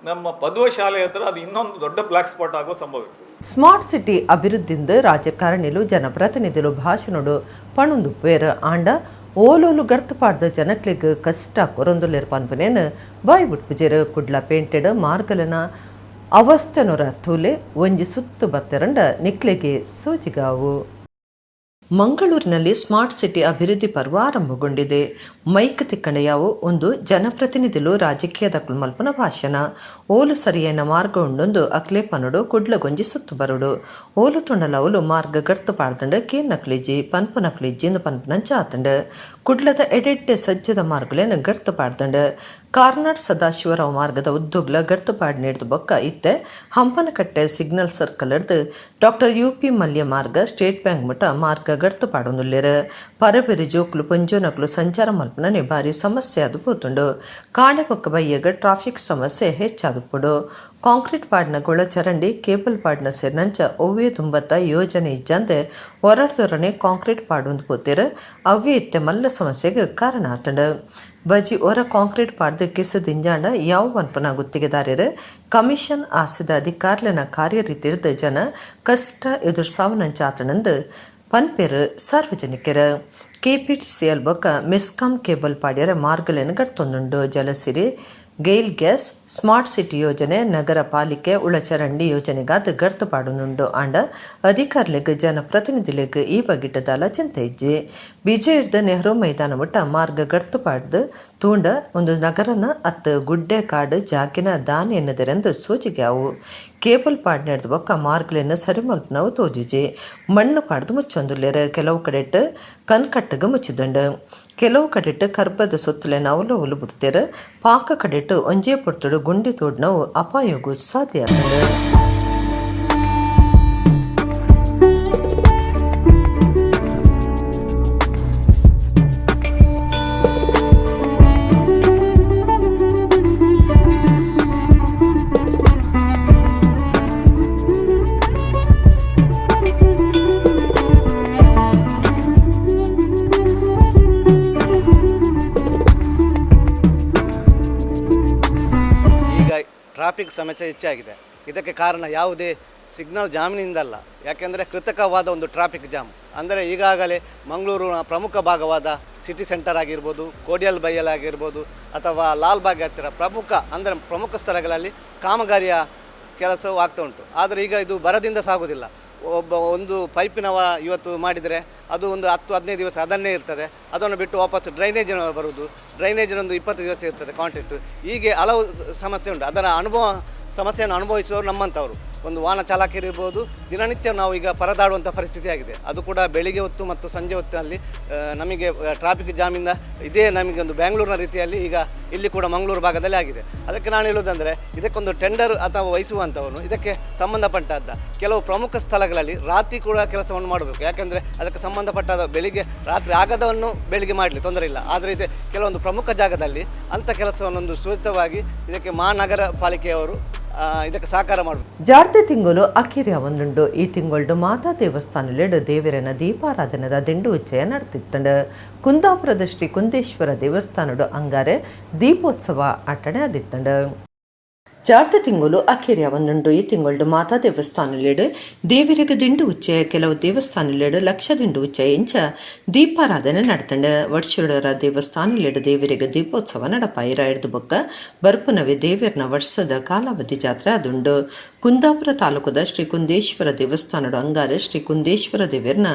ನಮ್ಮ ಪದ್ವ ಶಾಲೆ ಹತ್ರ ಅದು ಇನ್ನೊಂದು ದೊಡ್ಡ ಬ್ಲ್ಯಾಕ್ ಸ್ಪಾಟ್ ಆಗೋ ಸಂಭವ ಇದೆ. ಸ್ಮಾರ್ಟ್ ಸಿಟಿ ಅಭಿವೃದ್ಧಿಯಿಂದ ರಾಜಕಾರಣಿಲು ಜನಪ್ರತಿನಿಧಿಲು ಭಾಷಣಡು ಪಣುಂದುಪ್ಪೇರು ಆಂಡ ಓಲೋಲು ಗರ್ತುಪಾಡ್ದ ಜನಕ್ಲಿಗ್ ಕಷ್ಟ ಕೊರೊಂದುಲ್ಲೇರು ಪನ್ಪನೇನು ಬಾಯಿ ಬಿಟ್ಪುಜೇರು ಕುಡ್ಲ ಪೇಂಟೆಡ್ ಮಾರ್ಗಲನ ಅವಸ್ಥೆನೊರ ತೂಲೆ ಒಂಜಿ ಸುತ್ತು ಬತ್ತೆರಂಡ ನಿಕ್ಲೆಗೆ ಸೂಜಿಗಾವು. ಮಂಗಳೂರಿನಲ್ಲಿ ಸ್ಮಾರ್ಟ್ ಸಿಟಿ ಅಭಿವೃದ್ಧಿ ಪರ್ವ ಆರಂಭಗೊಂಡಿದೆ. ಮೈಕ್ ತಿಕ್ಕಣೆಯಾವು ಒಂದು ಜನಪ್ರತಿನಿಧಿಲು ರಾಜಕೀಯದ ಮಲ್ಪನ ಭಾಷಣ ಓಲು ಸರಿಯನ ಮಾರ್ಗ ಉಂಡೊಂದು ಅಕ್ಲೆ ಪನುಡು ಕುಡ್ಲಗೊಂಜಿ ಸುತ್ತು ಬರುಡು ಓಲು ತುಂಡಲವಲು ಮಾರ್ಗ ಗರ್ತು ಪಾಡ್ದಂಡು ಕೇನ್ ನಕ್ಲಿಜಿ ಪನ್ಪು ನಕ್ಲಿಜಿ ಎಂದು ಪನ್ಪನಂಚ ಆತಂಡು ಕುಡ್ಲದ ಎಡೆಡ್ಡೆ ಸಜ್ಜದ ಮಾರ್ಗಲೇನು ಗರ್ತು ಪಾಡ್ದಂಡು ಕಾರ್ನಾಡ್ ಸದಾಶಿವರಾವ್ ಮಾರ್ಗದ ಉದ್ಯೋಗ್ಲ ಗರ್ತುಪಾಡು ನೀಡಿದ ಬೊಕ್ಕ ಇತ್ತೆ ಹಂಪನಕಟ್ಟೆ ಸಿಗ್ನಲ್ ಸರ್ಕಲ್ ಹಿಡ್ದು ಡಾಕ್ಟರ್ UP ಮಲ್ಯ ಮಾರ್ಗ ಸ್ಟೇಟ್ ಬ್ಯಾಂಕ್ ಮುಟ ಮಾರ್ಗ ಗರ್ತುಪಾಡೊಂದುಲ್ಲೇರು ಪರಬೇರಿ ಜೋಕ್ಲು ಪೊಂಜೋನಕ್ಲು ಸಂಚಾರ ಮಲ್ಪನೆ ಭಾರಿ ಸಮಸ್ಯೆ ಅದು ಪೋತುಂಡು ಕಾಣೆ ಪಕ್ಕ ಬಯ್ಯಗ ಟ್ರಾಫಿಕ್ ಸಮಸ್ಯೆ ಹೆಚ್ಚಾದುಪುಡು ಕಾಂಕ್ರೀಟ್ ಪಾಡ್ನ ಗೊಳ ಚರಂಡಿ ಕೇಬಲ್ ಪಾಡ್ನ ಸೇರಿನಂಚ ಒವ್ವೇ ತುಂಬತ್ತ ಯೋಜನೆ ಇಜ್ಜಂದೆ ಹೊರಡ್ದೊರನೆ ಕಾಂಕ್ರೀಟ್ ಪಾಡೊಂದು ಪೋತಿರು ಅವ್ವೇ ಇತ್ತೆ ಮಲ್ಲ ಸಮಸ್ಯೆಗೆ ಕಾರಣ ಆತಂಡು ಬಜಿ ಹೊರ ಕಾಂಕ್ರೀಟ್ ಪಾಡ್ದು ಕಿಸದಿಂಜಾಂಡ ಯಾವ ಪನ್ಪನ ಗುತ್ತಿಗೆದಾರರು ಕಮಿಷನ್ ಆಸಿದ ಅಧಿಕಾರ್ಲನ ಕಾರ್ಯರೀತಿರ್ದು ಜನ ಕಷ್ಟ ಎದುರ್ಸಾವನಂಚಾತನಂದು ಪನ್ಪೇರು ಸಾರ್ವಜನಿಕರು KPTCL ಬೊಕ್ಕ ಮೆಸ್ಕಾಂ ಕೇಬಲ್ ಪಾಡ್ಯರ ಮಾರ್ಗಲೇನು ಗಡ್ತೊಂದುಂಡು Jalasiri GAIL gas smart city ಯೋಜನೆ ನಗರ ಪಾಲಿಕೆ ಉಳಚರಂಡಿ ಯೋಜನೆಗಾದ ಗರ್ತು ಪಾಡುನುಂಡು ಆಂಡ ಅಧಿಕಾರಿಲೆಗ್ ಜನಪ್ರತಿನಿಧಿಲೆಗ್ ಈ ಬಗೆಟದಾಲ ಚಿಂತೆ ಇಜ್ಜಿ ಬಿಜೆಡ್ದ ನೆಹರು ಮೈದಾನ ಮುಟ್ಟ ಮಾರ್ಗ ಗರ್ತು ಪಾಡ್ದು ತೂಂಡ ಒಂದು ನಗರನ ಅತ್ತು ಗುಡ್ಡೆ ಕಾಡು ಜಾಗಿನ ದಾನಿ ಎನ್ನದರೆಂದು ಸೂಚಿಗೆ ಅವು ಕೇಬಲ್ ಪಾಡ್ ನಡೆದ ಬೊಕ್ಕ ಮಾರ್ಗಲೇನು ಸರಿಮಲ್ಪನವು ತೋಜುಜಿ ಮಣ್ಣು ಪಾಡ್ದು ಮುಚ್ಚೊಂದುಲ್ಲೇರು ಕೆಲವು ಕಡೆಟ್ ಕನ್ಕಟ್ಟಗ ಮುಚ್ಚಿದಂಡು ಕೆಲವು ಕಡೆಟ್ ಕರ್ಬದ ಸುತ್ತಲೇನ ಅವಲವಲು ಬಿಡ್ತೇರು ಪಾಕ ಕಡೆಟ್ ಒಂಜೇ ಪುರ್ತುಡು ಗುಂಡಿ ತೋಡ್ನವು ಅಪಾಯೋಗು ಸಾಧ್ಯ ಆಗ್ತದೆ. ಟ್ರಾಫಿಕ್ ಸಮಸ್ಯೆ ಹೆಚ್ಚಾಗಿದೆ. ಇದಕ್ಕೆ ಕಾರಣ ಯಾವುದೇ ಸಿಗ್ನಲ್ ಜಾಮಿನಿಂದಲ್ಲ, ಯಾಕೆಂದರೆ ಕೃತಕವಾದ ಒಂದು ಟ್ರಾಫಿಕ್ ಜಾಮ್. ಅಂದರೆ ಈಗಾಗಲೇ ಮಂಗಳೂರಿನ ಪ್ರಮುಖ ಭಾಗವಾದ ಸಿಟಿ ಸೆಂಟರ್ ಆಗಿರ್ಬೋದು, ಕೋಡಿಯಲ್ ಬೈಯಲ್ ಆಗಿರ್ಬೋದು, ಅಥವಾ ಲಾಲ್ಬಾಗ್ ಹತ್ತಿರ ಪ್ರಮುಖ ಸ್ಥಳಗಳಲ್ಲಿ ಕಾಮಗಾರಿಯ ಕೆಲಸವು ಆಗ್ತಾ ಉಂಟು. ಆದರೆ ಈಗ ಇದು ಬರದಿಂದ ಸಾಗುವುದಿಲ್ಲ. ಒಂದು ಪೈಪಿನವ ಇವತ್ತು ಮಾಡಿದರೆ ಅದು ಒಂದು 10-15 ದಿವಸ ಅದನ್ನೇ ಇರ್ತದೆ. ಅದನ್ನು ಬಿಟ್ಟು ವಾಪಸ್ ಡ್ರೈನೇಜಿನ ಬರುವುದು, ಡ್ರೈನೇಜಿನೊಂದು 20 ದಿವಸ ಇರ್ತದೆ ಕಾಂಟ್ರಾಕ್ಟು. ಹೀಗೆ ಹಲವು ಸಮಸ್ಯೆ ಉಂಟು. ಅದರ ಸಮಸ್ಯೆಯನ್ನು ಅನುಭವಿಸುವವರು ನಮ್ಮಂಥವರು, ಒಂದು ವಾಹನ ಚಾಲಕರಿರ್ಬೋದು. ದಿನನಿತ್ಯ ನಾವು ಈಗ ಪರದಾಡುವಂಥ ಪರಿಸ್ಥಿತಿ ಆಗಿದೆ. ಅದು ಕೂಡ ಬೆಳಿಗ್ಗೆ ಹೊತ್ತು ಮತ್ತು ಸಂಜೆ ಹೊತ್ತಿನಲ್ಲಿ ನಮಗೆ ಟ್ರಾಫಿಕ್ ಜಾಮಿಂದ ಇದೇ ನಮಗೆ ಒಂದು ಬೆಂಗಳೂರಿನ ರೀತಿಯಲ್ಲಿ ಈಗ ಇಲ್ಲಿ ಕೂಡ ಮಂಗಳೂರು ಭಾಗದಲ್ಲಿ ಆಗಿದೆ. ಅದಕ್ಕೆ ನಾನು ಹೇಳುವುದಂದರೆ ಇದಕ್ಕೊಂದು ಟೆಂಡರ್ ಅಥವಾ ವಹಿಸುವಂಥವನು ಇದಕ್ಕೆ ಸಂಬಂಧಪಟ್ಟಾದ ಕೆಲವು ಪ್ರಮುಖ ಸ್ಥಳಗಳಲ್ಲಿ ರಾತ್ರಿ ಕೂಡ ಕೆಲಸವನ್ನು ಮಾಡಬೇಕು. ಯಾಕೆಂದರೆ ಅದಕ್ಕೆ ಸಂಬಂಧಪಟ್ಟಾದ ಬೆಳಿಗ್ಗೆ ರಾತ್ರಿ ಆಗದವನ್ನು ಬೆಳಿಗ್ಗೆ ಮಾಡಲಿ ತೊಂದರೆ ಇಲ್ಲ. ಆದರೆ ಇದು ಕೆಲವೊಂದು ಪ್ರಮುಖ ಜಾಗದಲ್ಲಿ ಅಂಥ ಕೆಲಸವನ್ನೊಂದು ಸೂಚಿತವಾಗಿ ಇದಕ್ಕೆ ಮಹಾನಗರ ಪಾಲಿಕೆಯವರು ಇದಕ್ಕೆ ಸಹಕಾರ ಮಾಡಬೇಕು. ಜಾರ್ದೆ ತಿಂಗಳು ಅಕಿರಿಯ ಒಂದುಂಡು ಈ ತಿಂಗಳು ಮಾತಾ ದೇವಸ್ಥಾನಲೆಡು ದೇವರನ ದೀಪಾರಾಧನದ ದಿಂಡು ಉಚ್ಚಯ ನಡೆತಿತ್ತಂಡು ಕುಂದಾಪುರದ ಶ್ರೀ ಕುಂದೇಶ್ವರ ದೇವಸ್ಥಾನಡು ಅಂಗಾರೆ ದೀಪೋತ್ಸವ ಆಟಣೆ ಆದಿತ್ತಂಡು. ಜಾರ್ದ ತಿಂಗಳು ಅಖೇರಿಯ ಒಂದುಂಡು ಈ ತಿಂಗಳು ಮಾತಾ ದೇವಸ್ಥಾನಲೆಡು ದೇವರಿಗೆ ದಿಂಡು ಉಚ್ಚೆ ಕೆಲವು ದೇವಸ್ಥಾನಲೆಡು ಲಕ್ಷ ದಿಂಡು ಉಚ್ಚೆ ಇಂಚ ದೀಪಾರಾಧನೆ ನಡ್ತಂಡ ವರ್ಷರ ದೇವಸ್ಥಾನಲೆಡು ದೇವರಿಗೆ ದೀಪೋತ್ಸವ ನಡಪಾಯಿರ ಹಿಡ್ದು ಬೊಕ್ಕ ಬರ್ಪುನವೆ ದೇವರನ ವರ್ಷದ ಕಾಲಾವಧಿ ಜಾತ್ರೆ ಅದುಂಡು. ಕುಂದಾಪುರ ತಾಲೂಕದ ಶ್ರೀ ಕುಂದೇಶ್ವರ ದೇವಸ್ಥಾನಡು ಅಂಗಾರೆ ಶ್ರೀ ಕುಂದೇಶ್ವರ ದೇವರನ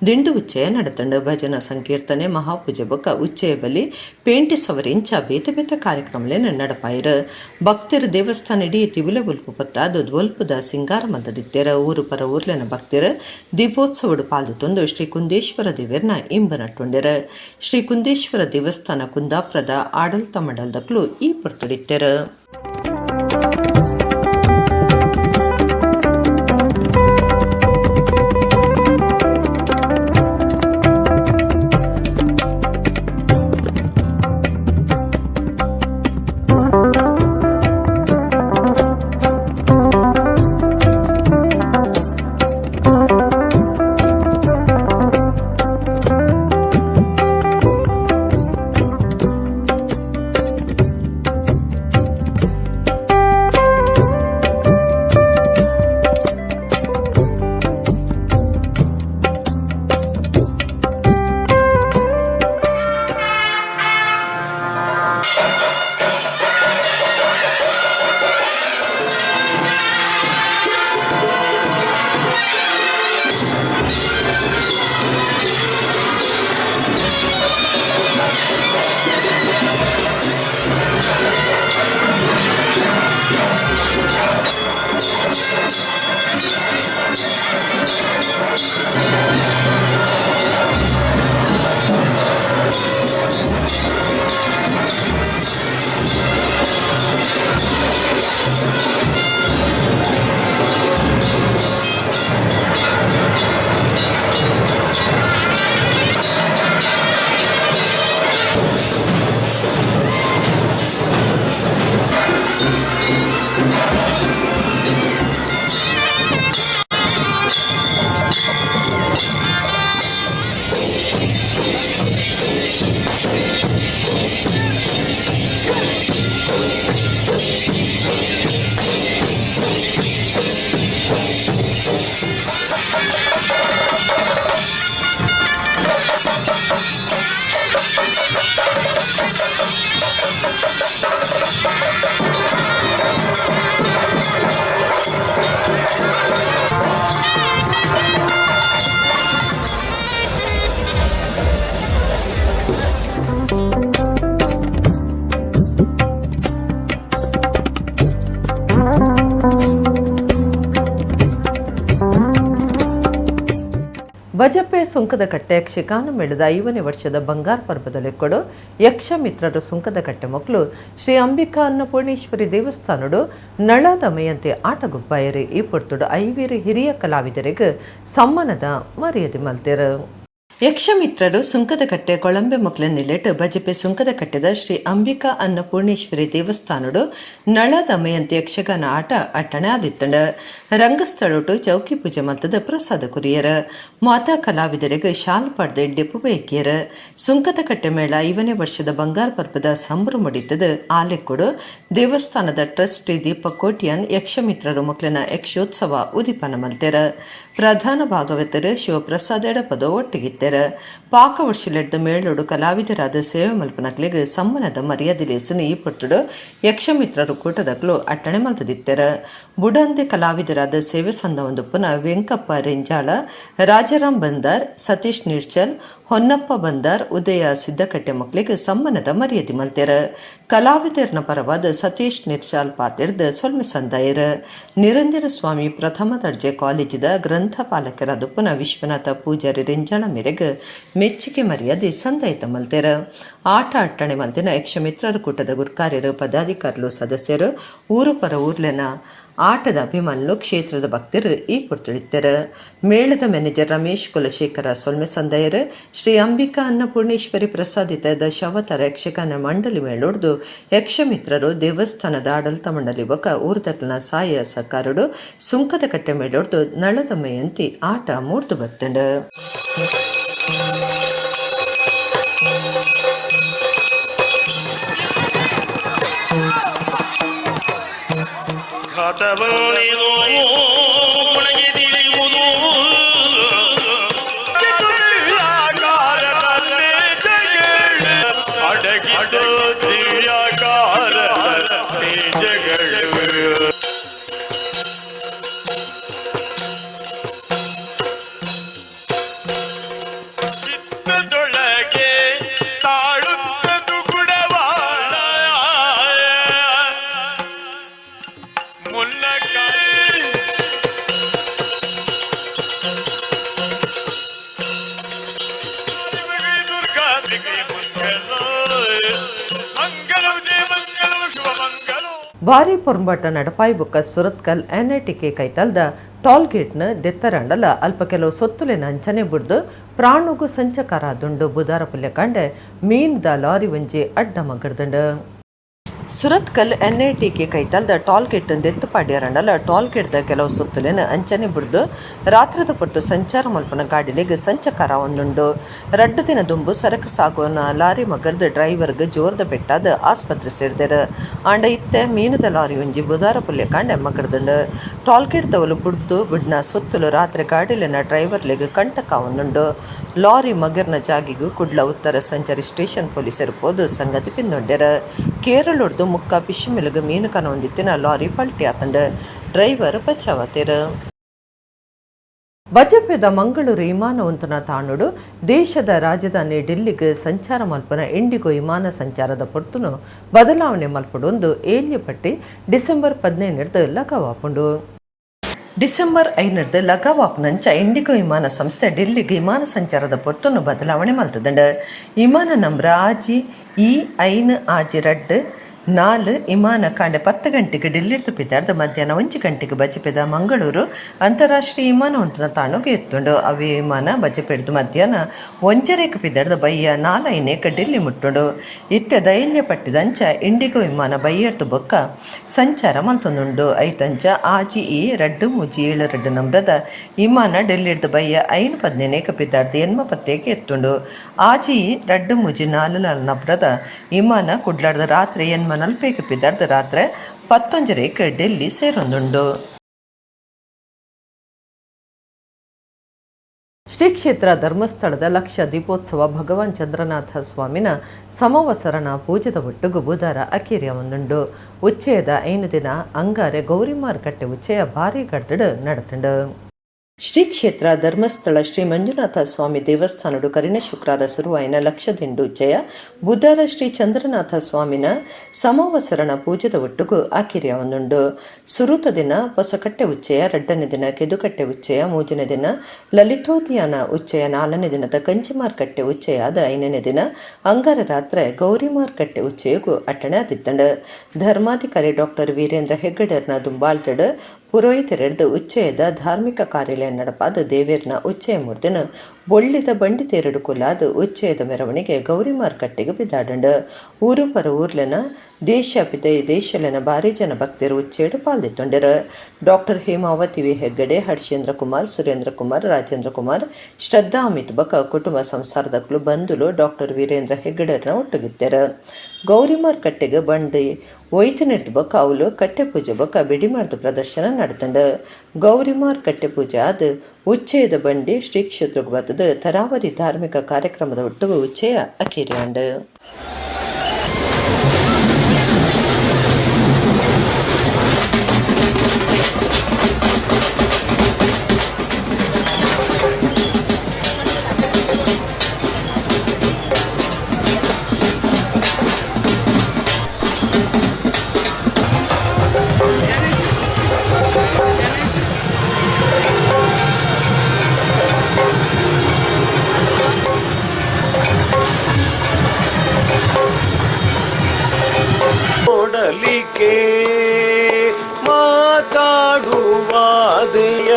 ದಿಂಡು ಉಚ್ಚಯ ನಡತಂಡ ಭಜನ ಸಂಕೀರ್ತನೆ ಮಹಾಪೂಜೆ ಬೊಕ್ಕ ಉಚ್ಚೆಯ ಬಲಿ ಪೇಂಟಿ ಸವರಿ ಇಂಚ ಬೇತೆ ಬೇತೆ ಕಾರ್ಯಕ್ರಮಲೇನ ನಡಪಾಯಿರ ಭಕ್ತರ ದೇವಸ್ಥಾನ ಇಡೀ ತಿವಿಲ ಬುಲ್ಪು ಪತ್ತಾದು ದ್ವಲ್ಪದ ಸಿಂಗಾರ ಮತದಿತ್ತೆರ ಊರು ಪರ ಊರ್ಲೆನ ಭಕ್ತರ ದೀಪೋತ್ಸವಡು ಪಾಲ್ದು ತಂದು ಶ್ರೀ ಕುಂದೇಶ್ವರ ದೇವರನ ಇಂಬನಟ್ಟುಂಡೆರ. ಶ್ರೀ ಕುಂದೇಶ್ವರ ದೇವಸ್ಥಾನ ಕುಂದಾಪುರದ ಆಡಳಿತ ಮಂಡಲದಕ್ಲು ಈ ಪೊರ್ತುಡಿತ್ತೆರ. ಬಜಪೆ ಸುಂಕದಕಟ್ಟೆ ಯಕ್ಷಗಾನ ಮೇಳದ 5ನೇ ವರ್ಷದ ಬಂಗಾರ ಪರ್ವದಲ್ಲಿ ಕೊಡು ಯಕ್ಷ ಮಿತ್ರರು ಸುಂಕದಕಟ್ಟೆ ಮಕ್ಕಳು ಶ್ರೀ ಅಂಬಿಕಾ ಅನ್ನಪೂರ್ಣೇಶ್ವರಿ ದೇವಸ್ಥಾನಡು ನಳ ದಮಯಂತಿ ಆಟಗುಬ್ಬಾಯರಿ ಈ ಪೊರ್ತುಡು 5 ಹಿರಿಯ ಕಲಾವಿದರಿಗೆ ಸಮ್ಮಾನದ ಮರ್ಯಾದೆ ಮಲ್ತೇರು. ಯಕ್ಷಮಿತ್ರರು ಸುಂಕದಕಟ್ಟೆ ಕೊಳಂಬೆ ಮಕ್ಕಳ ನಿಲೆಟ್ ಬಜಪೆ ಸುಂಕದಕಟ್ಟೆದ ಶ್ರೀ ಅಂಬಿಕಾ ಅನ್ನಪೂರ್ಣೇಶ್ವರಿ ದೇವಸ್ಥಾನಡು ನಳ ದಮಯಂತಿ ಯಕ್ಷಗಾನ ಆಟ ಅಟ್ಟಣೆ ಆದಿತ್ತಂಡ ರಂಗಸ್ಥಳೋಟು ಚೌಕಿ ಪೂಜೆ ಮತ್ತದ ಪ್ರಸಾದ ಕುರಿಯರ ಮಾತಾ ಕಲಾವಿದರಿಗೆ ಶಾಲ್ ಪಡೆದು ಡೆಪ್ಪು ಬೇಕಿಯರ ಸುಂಕದಕಟ್ಟೆ ಮೇಳ 5ನೇ ವರ್ಷದ ಬಂಗಾರ ಪರ್ವದ ಸಂಭ್ರಮ ಮುಡಿತದ ಆಲೆಕೊಡು ದೇವಸ್ಥಾನದ ಟ್ರಸ್ಟಿ ದೀಪಕ್ ಕೋಟ್ಯಾನ್ ಯಕ್ಷಮಿತ್ರರು ಮಕ್ಕಳನ ಯಕ್ಷೋತ್ಸವ ಉದಿಪನ ಮಲ್ತೆರ ಪ್ರಧಾನ ಭಾಗವತರು ಶಿವಪ್ರಸಾದ ಎಡಪದ ಒಟ್ಟಿಗಿತ್ತರ ಪಾಕವರ್ಷಿಲೆಡ್ದ ಮೇಳೋಡು ಕಲಾವಿದರಾದ ಸೇವೆ ಮಲ್ಪನಕ್ಲಿಗೆ ಸಮ್ಮಾನದ ಮರ್ಯಾದೆ ಲೇಸನು ಈ ಪೊಟ್ಟುಡು ಯಕ್ಷಮಿತ್ರರು ಕೂಟದಕ್ಲು ಅಟ್ಟಣೆ ಮಲ್ತದಿತ್ತರ ಬುಡಂದೆ ಕಲಾವಿದರಾದ ಸೇವೆ ಸಂದವೊಂದು ಪುನಃ ವೆಂಕಪ್ಪ ರೆಂಜಾಳ, ರಾಜಾರಾಮ್ ಬಂದಾರ್, ಸತೀಶ್ ನಿರ್ಚಲ್, ಹೊನ್ನಪ್ಪ ಬಂದಾರ್, ಉದಯ ಸಿದ್ದಕಟ್ಟೆ ಮಕ್ಕಳಿಗೆ ಸಮ್ಮಾನದ ಮರ್ಯಾದೆ ಮಲ್ತೆರ ಕಲಾವಿದರ್ನ ಪರವಾದ ಸತೀಶ್ ನಿರ್ಚಾಲ್ ಪಾತಿರ್ದ ಸೊಲ್ಮೆ ಸಂದಾಯರ ನಿರಂಜನ ಸ್ವಾಮಿ ಪ್ರಥಮ ದರ್ಜೆ ಕಾಲೇಜಿದ ಗ್ರಂಥಪಾಲಕರಾದ ಪುನಃ ವಿಶ್ವನಾಥ ಪೂಜಾರಿ ರೆಂಜಾಳ ಮೇರೆಗೆ ಮೆಚ್ಚುಗೆ ಮರ್ಯಾದೆ ಸಂದಾಯಿತ ಮಲ್ತೆರ ಆಟ ಅಟ್ಟಣೆ ಮಲ್ತಿನ ಯಕ್ಷಮಿತ್ರರ ಕೂಟದ ಗುರ್ಕಾರ್ಯರು ಪದಾಧಿಕಾರಿಗಳು ಸದಸ್ಯರು ಊರು ಪರ ಊರ್ಲೆನ ಆಟದ ಅಭಿಮಾನುలు ಕ್ಷೇತ್ರದ ಭಕ್ತರು ಈ ಪುರ್ತಳಿತ್ತರ ಮೇಳದ ಮ್ಯಾನೇಜರ್ ರಮೇಶ್ ಕುಲಶೇಖರ ಸೊಲ್ಮೆ ಸಂದಾಯರ್ ಶ್ರೀ ಅಂಬಿಕಾ ಅನ್ನಪೂರ್ಣೇಶ್ವರಿ ಪ್ರಸಾದಿತ ದಶಾವತಾರ ಯಕ್ಷಗಾನ ಮಂಡಳಿ ಮೇಳೊಡ್ದು ಯಕ್ಷಮಿತ್ರರು ದೇವಸ್ಥಾನದ ಆಡಳಿತ ಮಂಡಳಿ ಬೊಕ ಊರ್ದಕ್ಲನ ಸಹಾಯ ಸಹಕಾರಡು ಸುಂಕದಕಟ್ಟೆ ಮೇಳೊಡ್ದು ನಳದಮಯಂತಿ ಆಟ ಮೂರ್ತು ಬರ್ತಂಡ. ಭಾರಿ ಪೊರ್ಂಬಾಟ ನಡಪಾಯಿ ಬುಕ್ಕ ಸುರತ್ಕಲ್ NITK ಕೈತಲ್ದ ಟೋಲ್ ಗೇಟ್ನ ದೆತ್ತರಂಡಲ ಅಲ್ಪ ಕೆಲವು ಸೊತ್ತುಲಿನ ಅಂಚನೆ ಬುಡ್ದು ಪ್ರಾಣುಗು ಸಂಚಕಾರ ದುಂಡು ಬುಧಾರ ಪುಲ್ಯ ಕಂಡೆ ಮೀನ್ದ ಲಾರಿ ಒಂಜಿ ಅಡ್ಡ ಮಗರ್ದಂಡ ಸುರತ್ಕಲ್ NITK ಕೈತಲ್ದ ಟೋಲ್ ಗೇಟ್ ದೆತ್ತು ಪಾಡ್ಯಾರಂಡಲ ಟೋಲ್ ಗೇಟ್ದ ಕೆಲವು ಸುತ್ತಲಿನ ಅಂಚನೆ ಬಿಡ್ದು ರಾತ್ರದ ಪೊರ್ತು ಸಂಚಾರ ಮಲ್ಪನ ಗಾಡಿಲೆಗೆ ಸಂಚಕಾರ ಒಂದುಂಡು ರಡ್ಡು ದಿನ ದುಂಬು ಸರಕು ಸಾಗುವನ ಲಾರಿ ಮಗರ್ದ ಡ್ರೈವರ್ಗೆ ಜೋರ್ದ ಬೆಟ್ಟಾದ ಆಸ್ಪತ್ರೆ ಸೇರಿದರ ಆಂಡ ಇತ್ತೆ ಮೀನದ ಲಾರಿ ಒಂಜಿ ಬುಧಾರ ಪುಲ್ಯ ಕಾಂಡೆ ಮಗರ್ದಂಡು ಟೋಲ್ ಗೇಟ್ ತವಲು ಬುಡ್ದು ಬಿಡ್ನ ಸುತ್ತಲು ರಾತ್ರಿ ಗಾಡಿಲಿನ ಡ್ರೈವರ್ಲೆಗೆ ಕಂಟಕ ಒಂದುಂಡು ಲಾರಿ ಮಗರ್ನ ಜಾಗಿಗೂ ಕುಡ್ಲ ಉತ್ತರ ಸಂಚಾರಿ ಸ್ಟೇಷನ್ ಪೊಲೀಸರು ಪೋದು ಸಂಗತಿ ಪಿನ್ನೊಡ್ಡ್ಯಾರ ಕೇರಳೊಡ್ದು ಮುಕ್ಕ ಪಿಶ್ ಮೆಲುಗು ಮೀನು ಕನ ಹೊಂದಿತ್ತಿನ ಲಾರಿ ಪಲ್ಟಿ ಆತಂಡ ಡ್ರೈವರ್ ಬಚಾವತೇರ. ಬಜಪೆದ ಮಂಗಳೂರು ವಿಮಾನ ಒಂತನ ತಾಣುಡು ದೇಶದ ರಾಜಧಾನಿ ಡೆಲ್ಲಿಗೆ ಸಂಚಾರ ಮಲ್ಪನ ಇಂಡಿಗೋ ವಿಮಾನ ಸಂಚಾರದ ಪೊರ್ತುನು ಬದಲಾವಣೆ ಮಲ್ಪಡೊಂದು ಏಲ್ಯ ಪಟ್ಟಿ ಡಿಸೆಂಬರ್ 15 ಲಗವಾಪುಂಡು. ಡಿಸೆಂಬರ್ 5 ಲಗವಾಪ್ನಂಚ ಇಂಡಿಗೋ ವಿಮಾನ ಸಂಸ್ಥೆ ಡೆಲ್ಲಿಗೆ ವಿಮಾನ ಸಂಚಾರದ ಪೊರ್ತುನು ಬದಲಾವಣೆ ಮಲ್ತದಂಡ ವಿಮಾನ ನಂಬರ್ ಆಜಿ E5 ಆಜಿ 4 ವಿಮಾನ ಕಾಂಡೆ 10 ಗಂಟೆಗೆ ಡೆಲ್ಲಿ ತುಪ್ಪಿದ್ದಾರ್ದ ಮಧ್ಯಾಹ್ನ 1 ಗಂಟೆಗೆ ಬಜಪೆದ ಮಂಗಳೂರು ಅಂತಾರಾಷ್ಟ್ರೀಯ ವಿಮಾನ ಒಂತನ ತಾಣುಗೆ ಎತ್ತುಂಡು ಅವೇ ವಿಮಾನ ಬಜಪೆಡ್ದು ಮಧ್ಯಾಹ್ನ 1:30 ಪಿದ್ದಾರ್ದ ಬಯ್ಯ 4 ಡೆಲ್ಲಿ ಮುಟ್ಟುಂಡು ಇತ್ತೆ ದೈಲ್ಯ ಪಟ್ಟಿದಂಚ ಇಂಡಿಗೋ ವಿಮಾನ ಬಯ್ಯರ್ದು ಬೊಕ್ಕ ಸಂಚಾರ ಮಲ್ತೊಂದುಂಡು ಐತಂಚ ಆಜಿ E237 ನಂಬರದ ವಿಮಾನ ಡೆಲ್ಲಿಡ್ದು ಬಯ್ಯ 5:15 ಪಿದ್ದಾರ್ದು ಎನ್ಮಪತ್ತೇಗೆ ಎತ್ತುಂಡು ಆಜಿ E234 ನಂಬರದ ವಿಮಾನ ಕುಡ್ಲಾರ್ದ ರಾತ್ರಿ 40 ಪಿದ್ದಾರ್ದ ರಾತ್ರಿ 11:00 ಡೆಲ್ಲಿ ಸೇರೊಂದುಂಡು. ಶ್ರೀ ಕ್ಷೇತ್ರ ಧರ್ಮಸ್ಥಳದ ಲಕ್ಷ ದೀಪೋತ್ಸವ ಭಗವಾನ್ ಚಂದ್ರನಾಥ ಸ್ವಾಮಿನ ಸಮವಸರಣ ಪೂಜೆದ ಒಟ್ಟುಗು ಬುಧವಾರ ಅಕೀರ್ಯ ಒಂದುಂಡು ಉಚ್ಚಯದ 5 ದಿನ ಅಂಗಾರೆ ಗೌರಿ ಮಾರುಕಟ್ಟೆ ಉಚ್ಚಯ ಭಾರಿ ಗಡ್ದಡು ನಡತುಂಡು. ಶ್ರೀ ಕ್ಷೇತ್ರ ಧರ್ಮಸ್ಥಳ ಶ್ರೀ ಮಂಜುನಾಥ ಸ್ವಾಮಿ ದೇವಸ್ಥಾನಡು ಕರಿನ ಶುಕ್ರಾರ ಸುರುವಾಯಿನ ಲಕ್ಷದಿಂಡು ಉಚ್ಚಯ ಬುಧವಾರ ಶ್ರೀ ಚಂದ್ರನಾಥ ಸ್ವಾಮಿನ ಸಮವಸರಣ ಪೂಜೆದ ಒಟ್ಟುಗು ಆಕಿರ್ಯ ಒಂದುಂಡು ಸುರುತ ದಿನ ಪೊಸಕಟ್ಟೆ ಉಚ್ಚಯ ರಡ್ಡನೇ ದಿನ ಕೆದುಕಟ್ಟೆ ಉಚ್ಚಯ ಮೂಜನೇ ದಿನ ಲಲಿತೋದ್ಯಾನ ಉಚ್ಚಯ ನಾಲ್ಕನೇ ದಿನದ ಕಂಚಿಮಾರ್ಕಟ್ಟೆ ಉಚ್ಚಯಾದ ಐದನೇ ದಿನ ಅಂಗಾರ ರಾತ್ರಿ ಗೌರಿ ಮಾರ್ಕಟ್ಟೆ ಉಚ್ಚಯಗೂ ಅಟ್ಟಣೆ ಆದಿತ್ತಂಡು ಧರ್ಮಾಧಿಕಾರಿ ಡಾಕ್ಟರ್ ವೀರೇಂದ್ರ ಹೆಗ್ಗಡೆರ್ನ ದುಂಬಾಳ್ತಡು ಪುರೋಹಿತರೆಡ್ದು ಉಚ್ಚಯದ ಧಾರ್ಮಿಕ ಕಾರ್ಯಾಲಯ ನಡಪಾದ ದೇವೇರ್ನ ಉಚ್ಚಯ ಮೂರ್ತಿನ ಬೊಳ್ಳಿದ ಬಂಡಿ ತೇರಡು ಕುಲಾದು ಉಚ್ಚಯದ ಮೆರವಣಿಗೆ ಗೌರಿ ಮಾರ್ಕಟ್ಟೆಗೆ ಬಿದ್ದಾಡಂಡು ಊರು ಪರ ಊರ್ಲೆನ ದೇಶ ದೇಶಲೆನ ಭಾರಿ ಜನ ಭಕ್ತರು ಉಚ್ಚೇಡು ಪಾಲ್ದಿತ್ತೊಂಡರು. ಡಾಕ್ಟರ್ ಹೇಮಾವತಿ ವಿ ಹೆಗ್ಗಡೆ, ಹರ್ಷೇಂದ್ರ ಕುಮಾರ್, ಸುರೇಂದ್ರ ಕುಮಾರ್, ರಾಜೇಂದ್ರ ಕುಮಾರ್, ಶ್ರದ್ಧಾ ಅಮಿತ್ ಬಕ ಕುಟುಂಬ ಸಂಸಾರದಕ್ಕೂ ಬಂಧುಲು ಡಾಕ್ಟರ್ ವೀರೇಂದ್ರ ಹೆಗ್ಗಡೆರ್ನ ಒಟ್ಟುಗಿದ್ದಾರೆ. ಗೌರಿ ಮಾರ್ಕಟ್ಟೆಗೆ ಬಂಡಿ ಒಯ್ತಿನಿಡ್ದು ಬಕ ಅವಳು ಕಟ್ಟೆ ಪೂಜೆ ಬಕ ಬಿಡಿ ಮಾಡಿದ ಪ್ರದರ್ಶನ ನಡೆತಂಡು ಗೌರಿ ಮಾರ್ಕಟ್ಟೆ ಪೂಜೆ ಆದ ಉಚ್ಚಯದ ಬಂಡಿ ಶ್ರೀ ಕ್ಷೇತ್ರಕ್ಕೆ ಬರ್ತದ ತರಾವರಿ ಧಾರ್ಮಿಕ ಕಾರ್ಯಕ್ರಮದ ಒಟ್ಟಿಗೆ ಉಚ್ಚಯ ಅಕೀರಿಯಾಂಡು. ಮಾತಾಡುವಾದೆಯ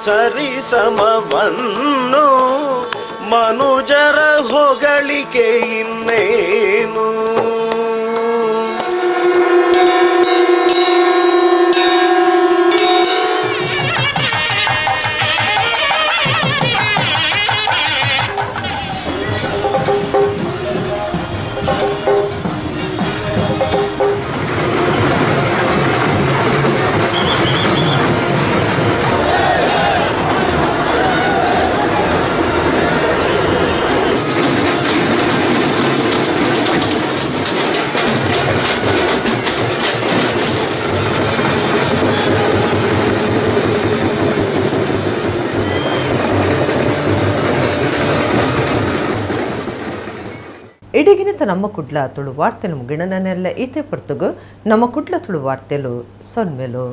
ಸರಿಸಮವನ್ನು ಮನುಜರ ಹೊಗಳಿಕೆ ಇನ್ನೇನು. ಇಡಗಿನಿತ ನಮ್ಮ ಕುಡ್ಲ ತುಳು ವಾರ್ತೆಲು ಮುಗಿಣನೆಲ್ಲ ಈತೆ ಪೊರ್ತುಗು ನಮ್ಮ ಕುಡ್ಲ ತುಳು ವಾರ್ತೆಲು ಸೊನ್ಮೆಲು.